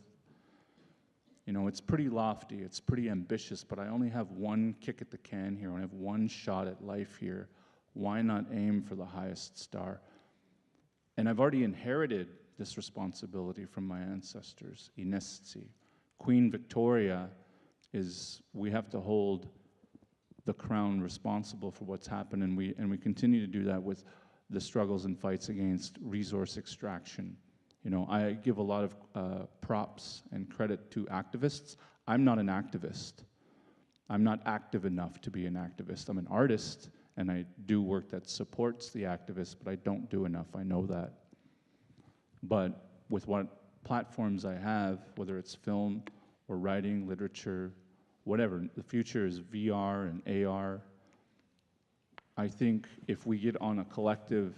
You know, it's pretty lofty, it's pretty ambitious, but I only have one kick at the can here, I have one shot at life here. Why not aim for the highest star? And I've already inherited this responsibility from my ancestors, inestsi. Queen Victoria we have to hold the crown responsible for what's happened, and we continue to do that with the struggles and fights against resource extraction. You know, I give a lot of props and credit to activists. I'm not an activist. I'm not active enough to be an activist. I'm an artist, and I do work that supports the activists, but I don't do enough. I know that. But with what platforms I have, whether it's film or writing, literature, whatever, the future is VR and AR. I think if we get on a collective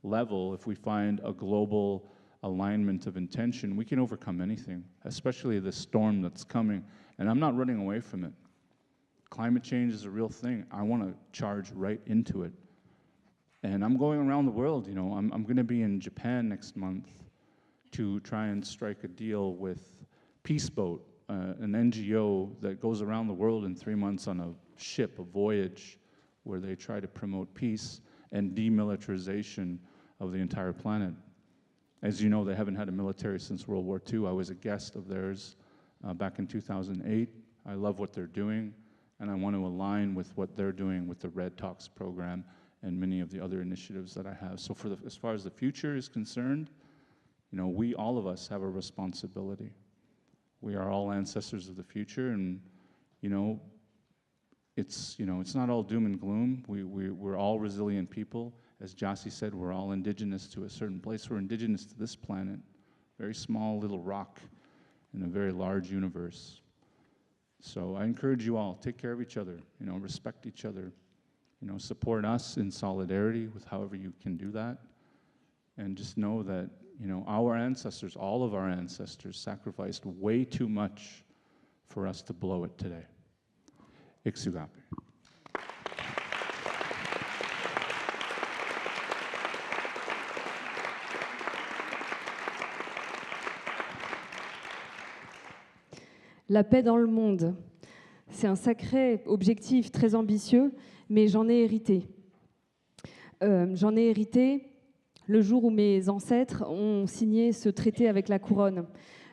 level, if we find a global alignment of intention, we can overcome anything, especially the storm that's coming. And I'm not running away from it. Climate change is a real thing. I want to charge right into it. And I'm going around the world, you know. I'm going to be in Japan next month to try and strike a deal with Peace Boat, an NGO that goes around the world in 3 months on a ship, a voyage, where they try to promote peace and demilitarization of the entire planet. As you know, they haven't had a military since World War II. I was a guest of theirs back in 2008. I love what they're doing, and I want to align with what they're doing with the Red Talks program and many of the other initiatives that I have. So as far as the future is concerned, you know, all of us have a responsibility. We are all ancestors of the future, and you know, it's not all doom and gloom. We're all resilient people. As Jassy said, we're all indigenous to a certain place. We're indigenous to this planet, very small little rock in a very large universe. So I encourage you all, take care of each other, you know, respect each other, you know, support us in solidarity with however you can do that. And just know that, you know, our ancestors, all of our ancestors, sacrificed way too much for us to blow it today. Iksugape. La paix dans le monde, c'est un sacré objectif très ambitieux, mais j'en ai hérité. J'en ai hérité le jour où mes ancêtres ont signé ce traité avec la couronne.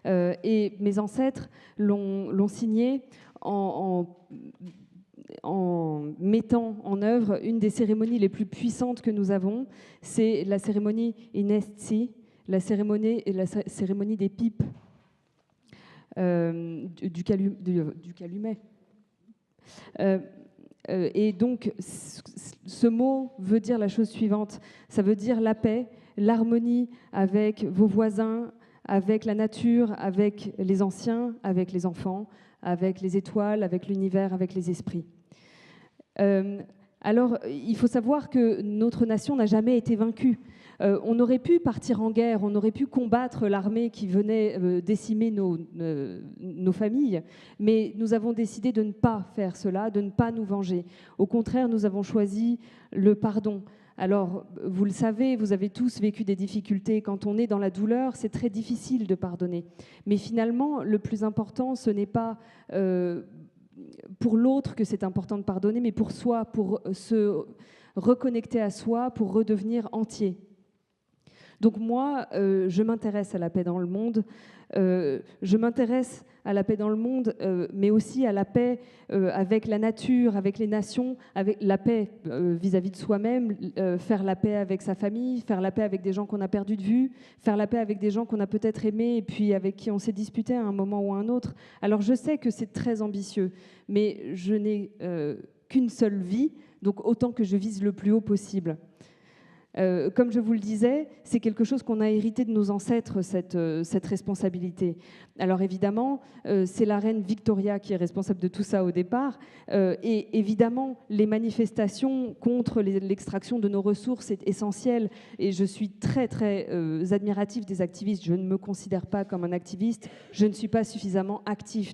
Et mes ancêtres l'ont signé en mettant en œuvre une des cérémonies les plus puissantes que nous avons, c'est la cérémonie Inestsi, la cérémonie des pipes. Du calumet. Et donc, ce mot veut dire la chose suivante. Ça veut dire la paix, l'harmonie avec vos voisins, avec la nature, avec les anciens, avec les enfants, avec les étoiles, avec l'univers, avec les esprits. Alors, il faut savoir que notre nation n'a jamais été vaincue. On aurait pu partir en guerre, on aurait pu combattre l'armée qui venait décimer nos familles, mais nous avons décidé de ne pas faire cela, de ne pas nous venger. Au contraire, nous avons choisi le pardon. Alors, vous le savez, vous avez tous vécu des difficultés. Quand on est dans la douleur, c'est très difficile de pardonner. Mais finalement, le plus important, ce n'est pas pour l'autre que c'est important de pardonner, mais pour soi, pour se reconnecter à soi, pour redevenir entier. Donc moi, je m'intéresse à la paix dans le monde. Je m'intéresse à la paix dans le monde, mais aussi à la paix avec la nature, avec les nations, avec la paix vis-à-vis de soi-même, faire la paix avec sa famille, faire la paix avec des gens qu'on a perdus de vue, faire la paix avec des gens qu'on a peut-être aimés et puis avec qui on s'est disputé à un moment ou à un autre. Alors je sais que c'est très ambitieux, mais je n'ai qu'une seule vie, donc autant que je vise le plus haut possible. Comme je vous le disais, c'est quelque chose qu'on a hérité de nos ancêtres, cette responsabilité. Alors évidemment, c'est la reine Victoria qui est responsable de tout ça au départ, et évidemment, les manifestations contre l'extraction de nos ressources est essentielle, et je suis très très admirative des activistes. Je ne me considère pas comme un activiste, je ne suis pas suffisamment active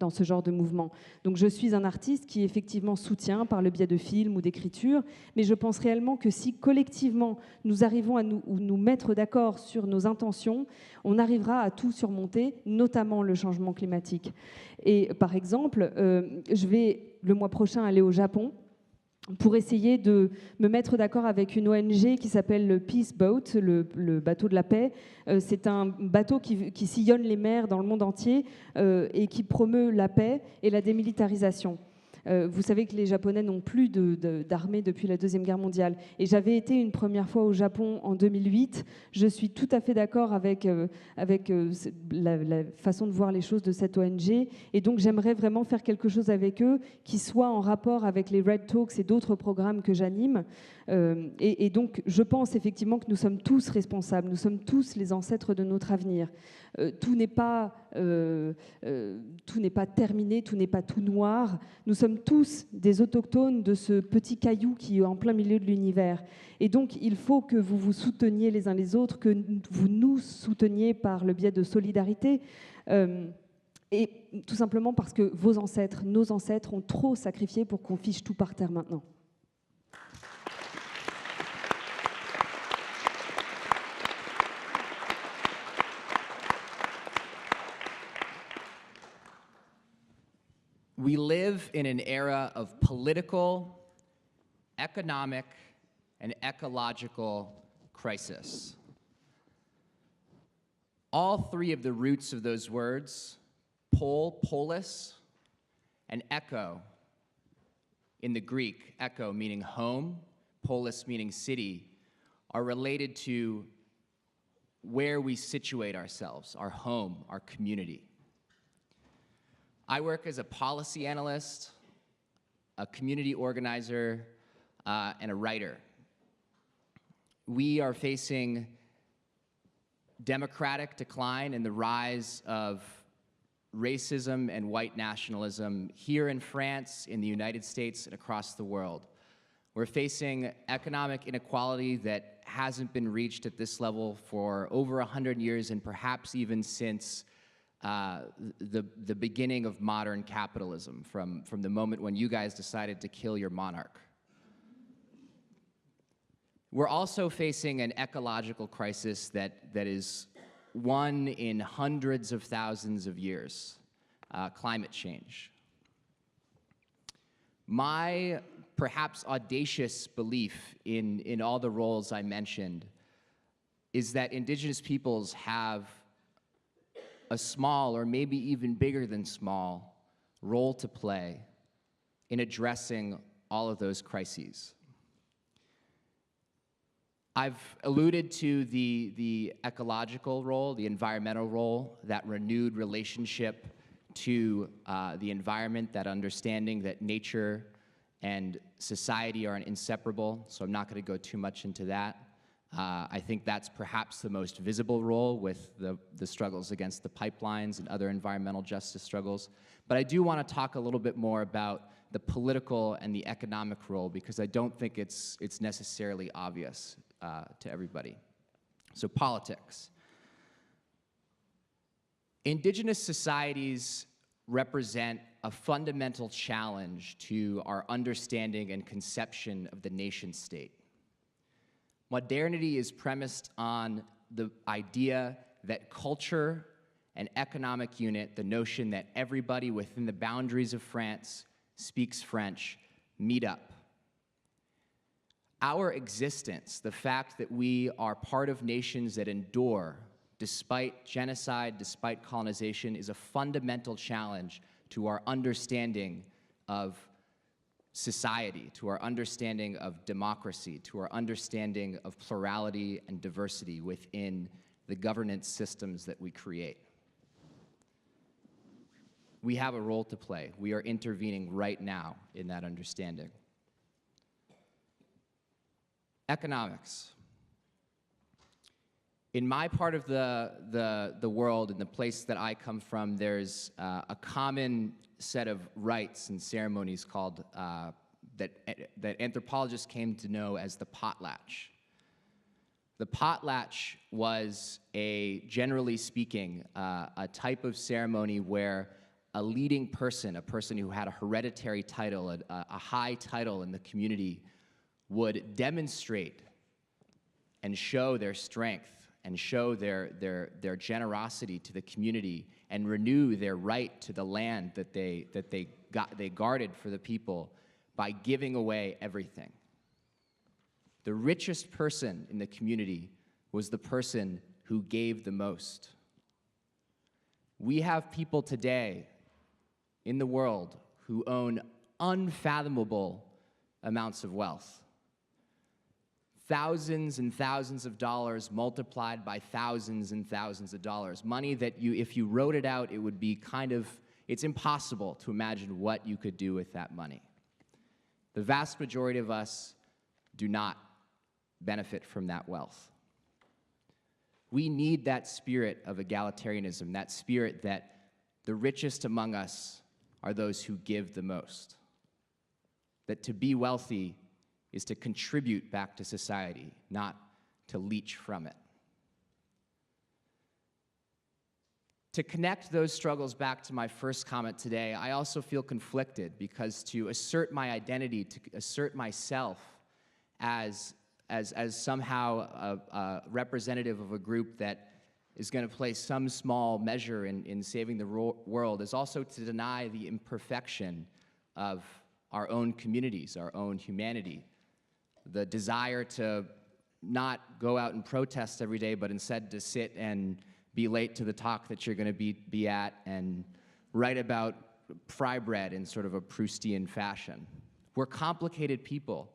dans ce genre de mouvement. Donc je suis un artiste qui effectivement soutient par le biais de films ou d'écriture, mais je pense réellement que si collectivement nous arrivons à nous mettre d'accord sur nos intentions, on arrivera à tout surmonter, notamment le changement climatique. Et par exemple, je vais le mois prochain aller au Japon pour essayer de me mettre d'accord avec une ONG qui s'appelle le Peace Boat, le bateau de la paix. C'est un bateau qui sillonne les mers dans le monde entier et qui promeut la paix et la démilitarisation. Vous savez que les Japonais n'ont plus d'armée depuis la Deuxième Guerre mondiale. Et j'avais été une première fois au Japon en 2008. Je suis tout à fait d'accord avec la façon de voir les choses de cette ONG. Et donc j'aimerais vraiment faire quelque chose avec eux qui soit en rapport avec les Red Talks et d'autres programmes que j'anime. Et donc je pense effectivement que nous sommes tous responsables. Nous sommes tous les ancêtres de notre avenir. Tout n'est pas terminé, tout n'est pas tout noir. Nous sommes tous des autochtones de ce petit caillou qui est en plein milieu de l'univers. Et donc, il faut que vous vous souteniez les uns les autres, que vous nous souteniez par le biais de solidarité. Et tout simplement parce que vos ancêtres, nos ancêtres ont trop sacrifié pour qu'on fiche tout par terre maintenant. We live in an era of political, economic, and ecological crisis. All three of the roots of those words, pol, polis, and echo, in the Greek, echo meaning home, polis meaning city, are related to where we situate ourselves, our home, our community. I work as a policy analyst, a community organizer, and a writer. We are facing democratic decline and the rise of racism and white nationalism here in France, in the United States, and across the world. We're facing economic inequality that hasn't been reached at this level for over 100 years, and perhaps even since the beginning of modern capitalism, from the moment when you guys decided to kill your monarch. We're also facing an ecological crisis that is one in hundreds of thousands of years, climate change. My perhaps audacious belief in all the roles I mentioned is that Indigenous peoples have a small, or maybe even bigger than small, role to play in addressing all of those crises. I've alluded to the ecological role, the environmental role, that renewed relationship to the environment, that understanding that nature and society are inseparable, so I'm not going to go too much into that. I think that's perhaps the most visible role with the struggles against the pipelines and other environmental justice struggles. But I do want to talk a little bit more about the political and the economic role, because I don't think it's necessarily obvious to everybody. So politics. Indigenous societies represent a fundamental challenge to our understanding and conception of the nation state. Modernity is premised on the idea that culture and economic unit, the notion that everybody within the boundaries of France speaks French, meet up. Our existence, the fact that we are part of nations that endure despite genocide, despite colonization, is a fundamental challenge to our understanding of society, to our understanding of democracy, to our understanding of plurality and diversity within the governance systems that we create. We have a role to play. We are intervening right now in that understanding. Economics. In my part of the world, in the place that I come from, there's a common set of rites and ceremonies called, that anthropologists came to know as the potlatch. The potlatch was generally speaking, a type of ceremony where a leading person, a person who had a hereditary title, a high title in the community, would demonstrate and show their strength and show their generosity to the community and renew their right to the land that they guarded for the people by giving away everything. The richest person in the community was the person who gave the most. We have people today in the world who own unfathomable amounts of wealth. Thousands and thousands of dollars multiplied by thousands and thousands of dollars. Money that if you wrote it out, it would be it's impossible to imagine what you could do with that money. The vast majority of us do not benefit from that wealth. We need that spirit of egalitarianism, that spirit that the richest among us are those who give the most. That to be wealthy is to contribute back to society, not to leech from it. To connect those struggles back to my first comment today, I also feel conflicted because to assert my identity, to assert myself as somehow a representative of a group that is going to play some small measure in saving the world is also to deny the imperfection of our own communities, our own humanity. The desire to not go out and protest every day, but instead to sit and be late to the talk that you're going to be at and write about fry bread in sort of a Proustian fashion. We're complicated people.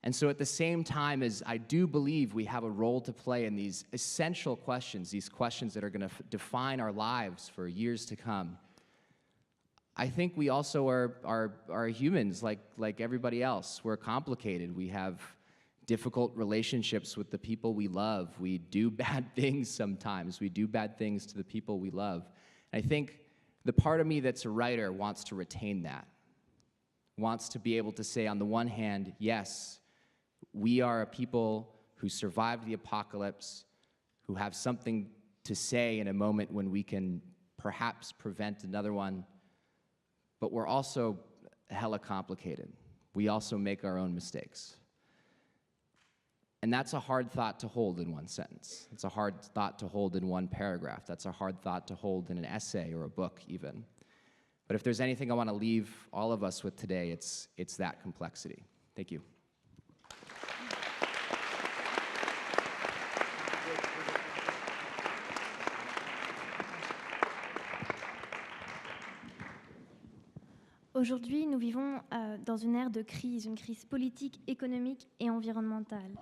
And so at the same time as I do believe we have a role to play in these essential questions, these questions that are going to define our lives for years to come, I think we also are humans like everybody else. We're complicated. We have difficult relationships with the people we love. We do bad things sometimes. We do bad things to the people we love. And I think the part of me that's a writer wants to retain that, wants to be able to say, on the one hand, yes, we are a people who survived the apocalypse, who have something to say in a moment when we can perhaps prevent another one, but we're also hella complicated. We also make our own mistakes. And that's a hard thought to hold in one sentence. It's a hard thought to hold in one paragraph. That's a hard thought to hold in an essay or a book even. But if there's anything I want to leave all of us with today, it's that complexity. Thank you. Aujourd'hui, nous vivons dans une ère de crise, une crise politique, économique et environnementale.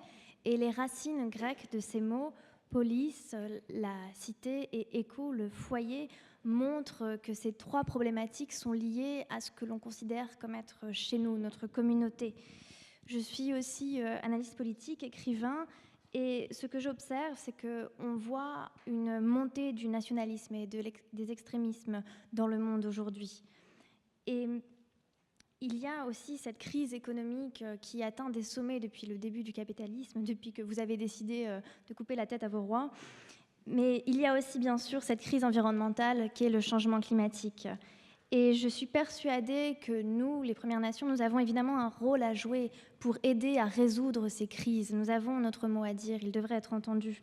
Et les racines grecques de ces mots, polis, la cité et écho, le foyer, montrent que ces trois problématiques sont liées à ce que l'on considère comme être chez nous, notre communauté. Je suis aussi analyste politique, écrivain, et ce que j'observe, c'est qu'on voit une montée du nationalisme et des extrémismes dans le monde aujourd'hui. Et il y a aussi cette crise économique qui atteint des sommets depuis le début du capitalisme, depuis que vous avez décidé de couper la tête à vos rois. Mais il y a aussi bien sûr cette crise environnementale qui est le changement climatique. Et je suis persuadée que nous, les Premières Nations, nous avons évidemment un rôle à jouer pour aider à résoudre ces crises. Nous avons notre mot à dire, il devrait être entendu.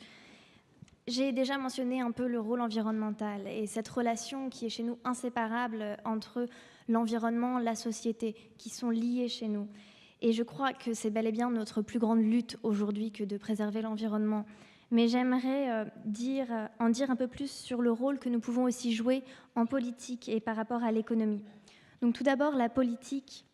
J'ai déjà mentionné un peu le rôle environnemental et cette relation qui est chez nous inséparable entre l'environnement, la société, qui sont liés chez nous. Et je crois que c'est bel et bien notre plus grande lutte aujourd'hui que de préserver l'environnement. Mais j'aimerais en dire un peu plus sur le rôle que nous pouvons aussi jouer en politique et par rapport à l'économie. Donc tout d'abord, la politique.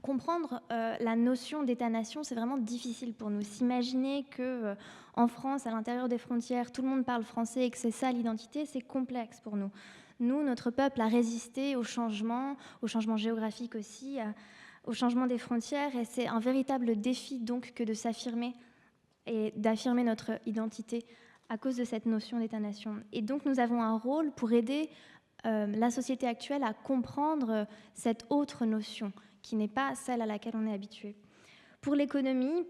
Comprendre la notion d'État-nation, c'est vraiment difficile pour nous. S'imaginer qu'en France, à l'intérieur des frontières, tout le monde parle français et que c'est ça l'identité, c'est complexe pour nous. Nous, notre peuple a résisté au changement géographique aussi, au changement des frontières, et c'est un véritable défi donc que de s'affirmer et d'affirmer notre identité à cause de cette notion d'État-nation. Et donc nous avons un rôle pour aider la société actuelle à comprendre cette autre notion, qui n'est pas celle à laquelle on est habitué. Pour l'économie,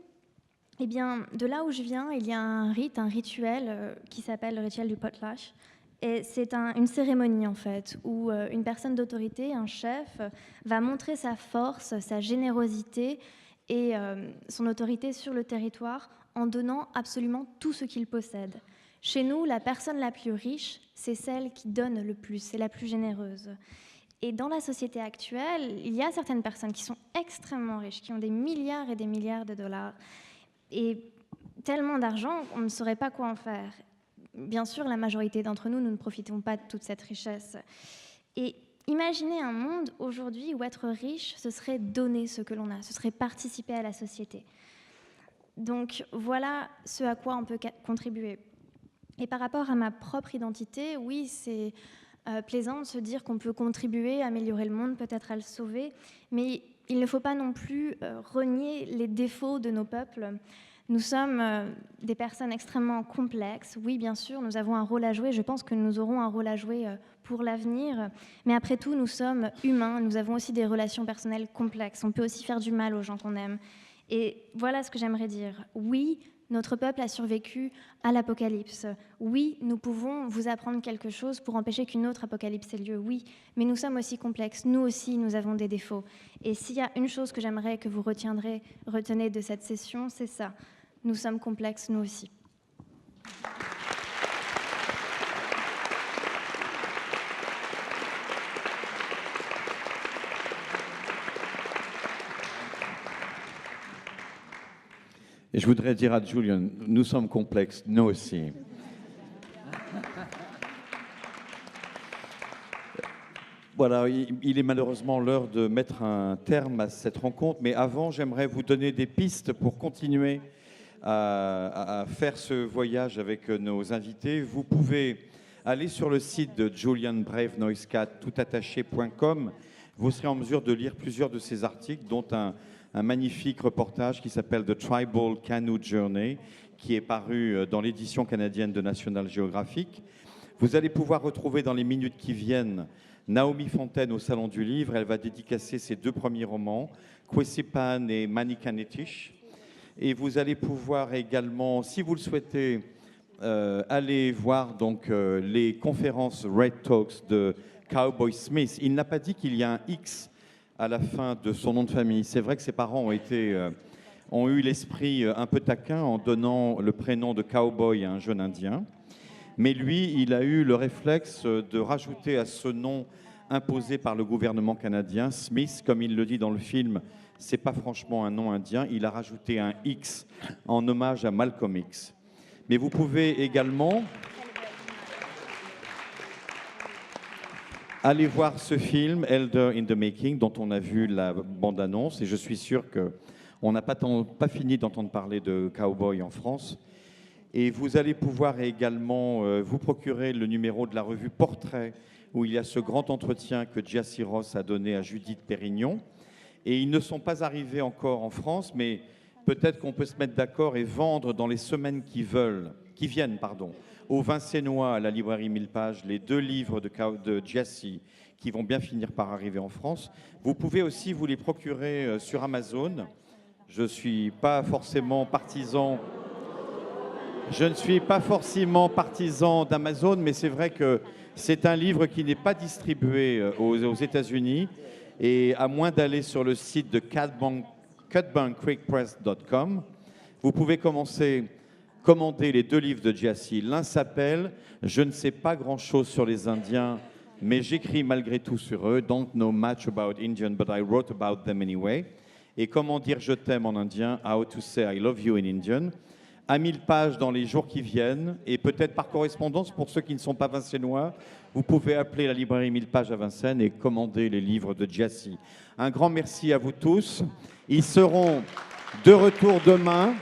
eh bien, de là où je viens, il y a un rituel qui s'appelle le rituel du potlatch. Et c'est une cérémonie, en fait, où une personne d'autorité, un chef, va montrer sa force, sa générosité et son autorité sur le territoire en donnant absolument tout ce qu'il possède. Chez nous, la personne la plus riche, c'est celle qui donne le plus, c'est la plus généreuse. Et dans la société actuelle, il y a certaines personnes qui sont extrêmement riches, qui ont des milliards et des milliards de dollars, et tellement d'argent, on ne saurait pas quoi en faire. Bien sûr, la majorité d'entre nous, nous ne profitons pas de toute cette richesse. Et imaginez un monde aujourd'hui où être riche, ce serait donner ce que l'on a, ce serait participer à la société. Donc voilà ce à quoi on peut contribuer. Et par rapport à ma propre identité, oui, c'est plaisant de se dire qu'on peut contribuer à améliorer le monde, peut-être à le sauver, mais il ne faut pas non plus renier les défauts de nos peuples. Nous sommes des personnes extrêmement complexes. Oui, bien sûr, nous avons un rôle à jouer. Je pense que nous aurons un rôle à jouer pour l'avenir. Mais après tout, nous sommes humains. Nous avons aussi des relations personnelles complexes. On peut aussi faire du mal aux gens qu'on aime. Et voilà ce que j'aimerais dire. Oui, notre peuple a survécu à l'apocalypse. Oui, nous pouvons vous apprendre quelque chose pour empêcher qu'une autre apocalypse ait lieu. Oui, mais nous sommes aussi complexes. Nous aussi, nous avons des défauts. Et s'il y a une chose que j'aimerais que vous retenez de cette session, c'est ça. Nous sommes complexes, nous aussi. Et je voudrais dire à Julian, nous sommes complexes, nous aussi. Voilà, il est malheureusement l'heure de mettre un terme à cette rencontre, mais avant, j'aimerais vous donner des pistes pour continuer à faire ce voyage avec nos invités. Vous pouvez aller sur le site de Julian Brave Neustadt, toutattaché.com. Vous serez en mesure de lire plusieurs de ses articles, dont un magnifique reportage qui s'appelle The Tribal Canoe Journey, qui est paru dans l'édition canadienne de National Geographic. Vous allez pouvoir retrouver dans les minutes qui viennent Naomi Fontaine au Salon du Livre. Elle va dédicacer ses 2 premiers romans, Kwesipan et Manikanetish. Et vous allez pouvoir également, si vous le souhaitez, aller voir donc, les conférences Red Talks de Cowboy Smith. Il n'a pas dit qu'il y a un X à la fin de son nom de famille. C'est vrai que ses parents ont eu l'esprit un peu taquin en donnant le prénom de Cowboy à un jeune Indien. Mais lui, il a eu le réflexe de rajouter à ce nom imposé par le gouvernement canadien, Smith, comme il le dit dans le film, c'est pas franchement un nom indien, il a rajouté un X en hommage à Malcolm X. Mais vous pouvez également aller voir ce film, Elder in the Making, dont on a vu la bande-annonce, et je suis sûr qu'on n'a pas fini d'entendre parler de Cowboy en France. Et vous allez pouvoir également vous procurer le numéro de la revue Portrait, où il y a ce grand entretien que Jassy Ross a donné à Judith Pérignon. Et ils ne sont pas arrivés encore en France, mais peut-être qu'on peut se mettre d'accord et vendre dans les semaines qui viennent, au Vincennois, à la librairie 1000 pages, les 2 livres de Jassy qui vont bien finir par arriver en France. Vous pouvez aussi vous les procurer sur Amazon. Je ne suis pas forcément partisan d'Amazon, mais c'est vrai que c'est un livre qui n'est pas distribué aux États-Unis. Et à moins d'aller sur le site de cutbankcreekpress.com, vous pouvez commander les 2 livres de Jassy. L'un s'appelle « Je ne sais pas grand-chose sur les Indiens, mais j'écris malgré tout sur eux. Don't know much about Indians, but I wrote about them anyway ». et comment dire je t'aime en indien, How to say I love you in Indian, à 1000 pages dans les jours qui viennent, et peut-être par correspondance pour ceux qui ne sont pas vincénois, vous pouvez appeler la librairie 1000 pages à Vincennes et commander les livres de Gyasi. Un grand merci à vous tous. Ils seront de retour demain.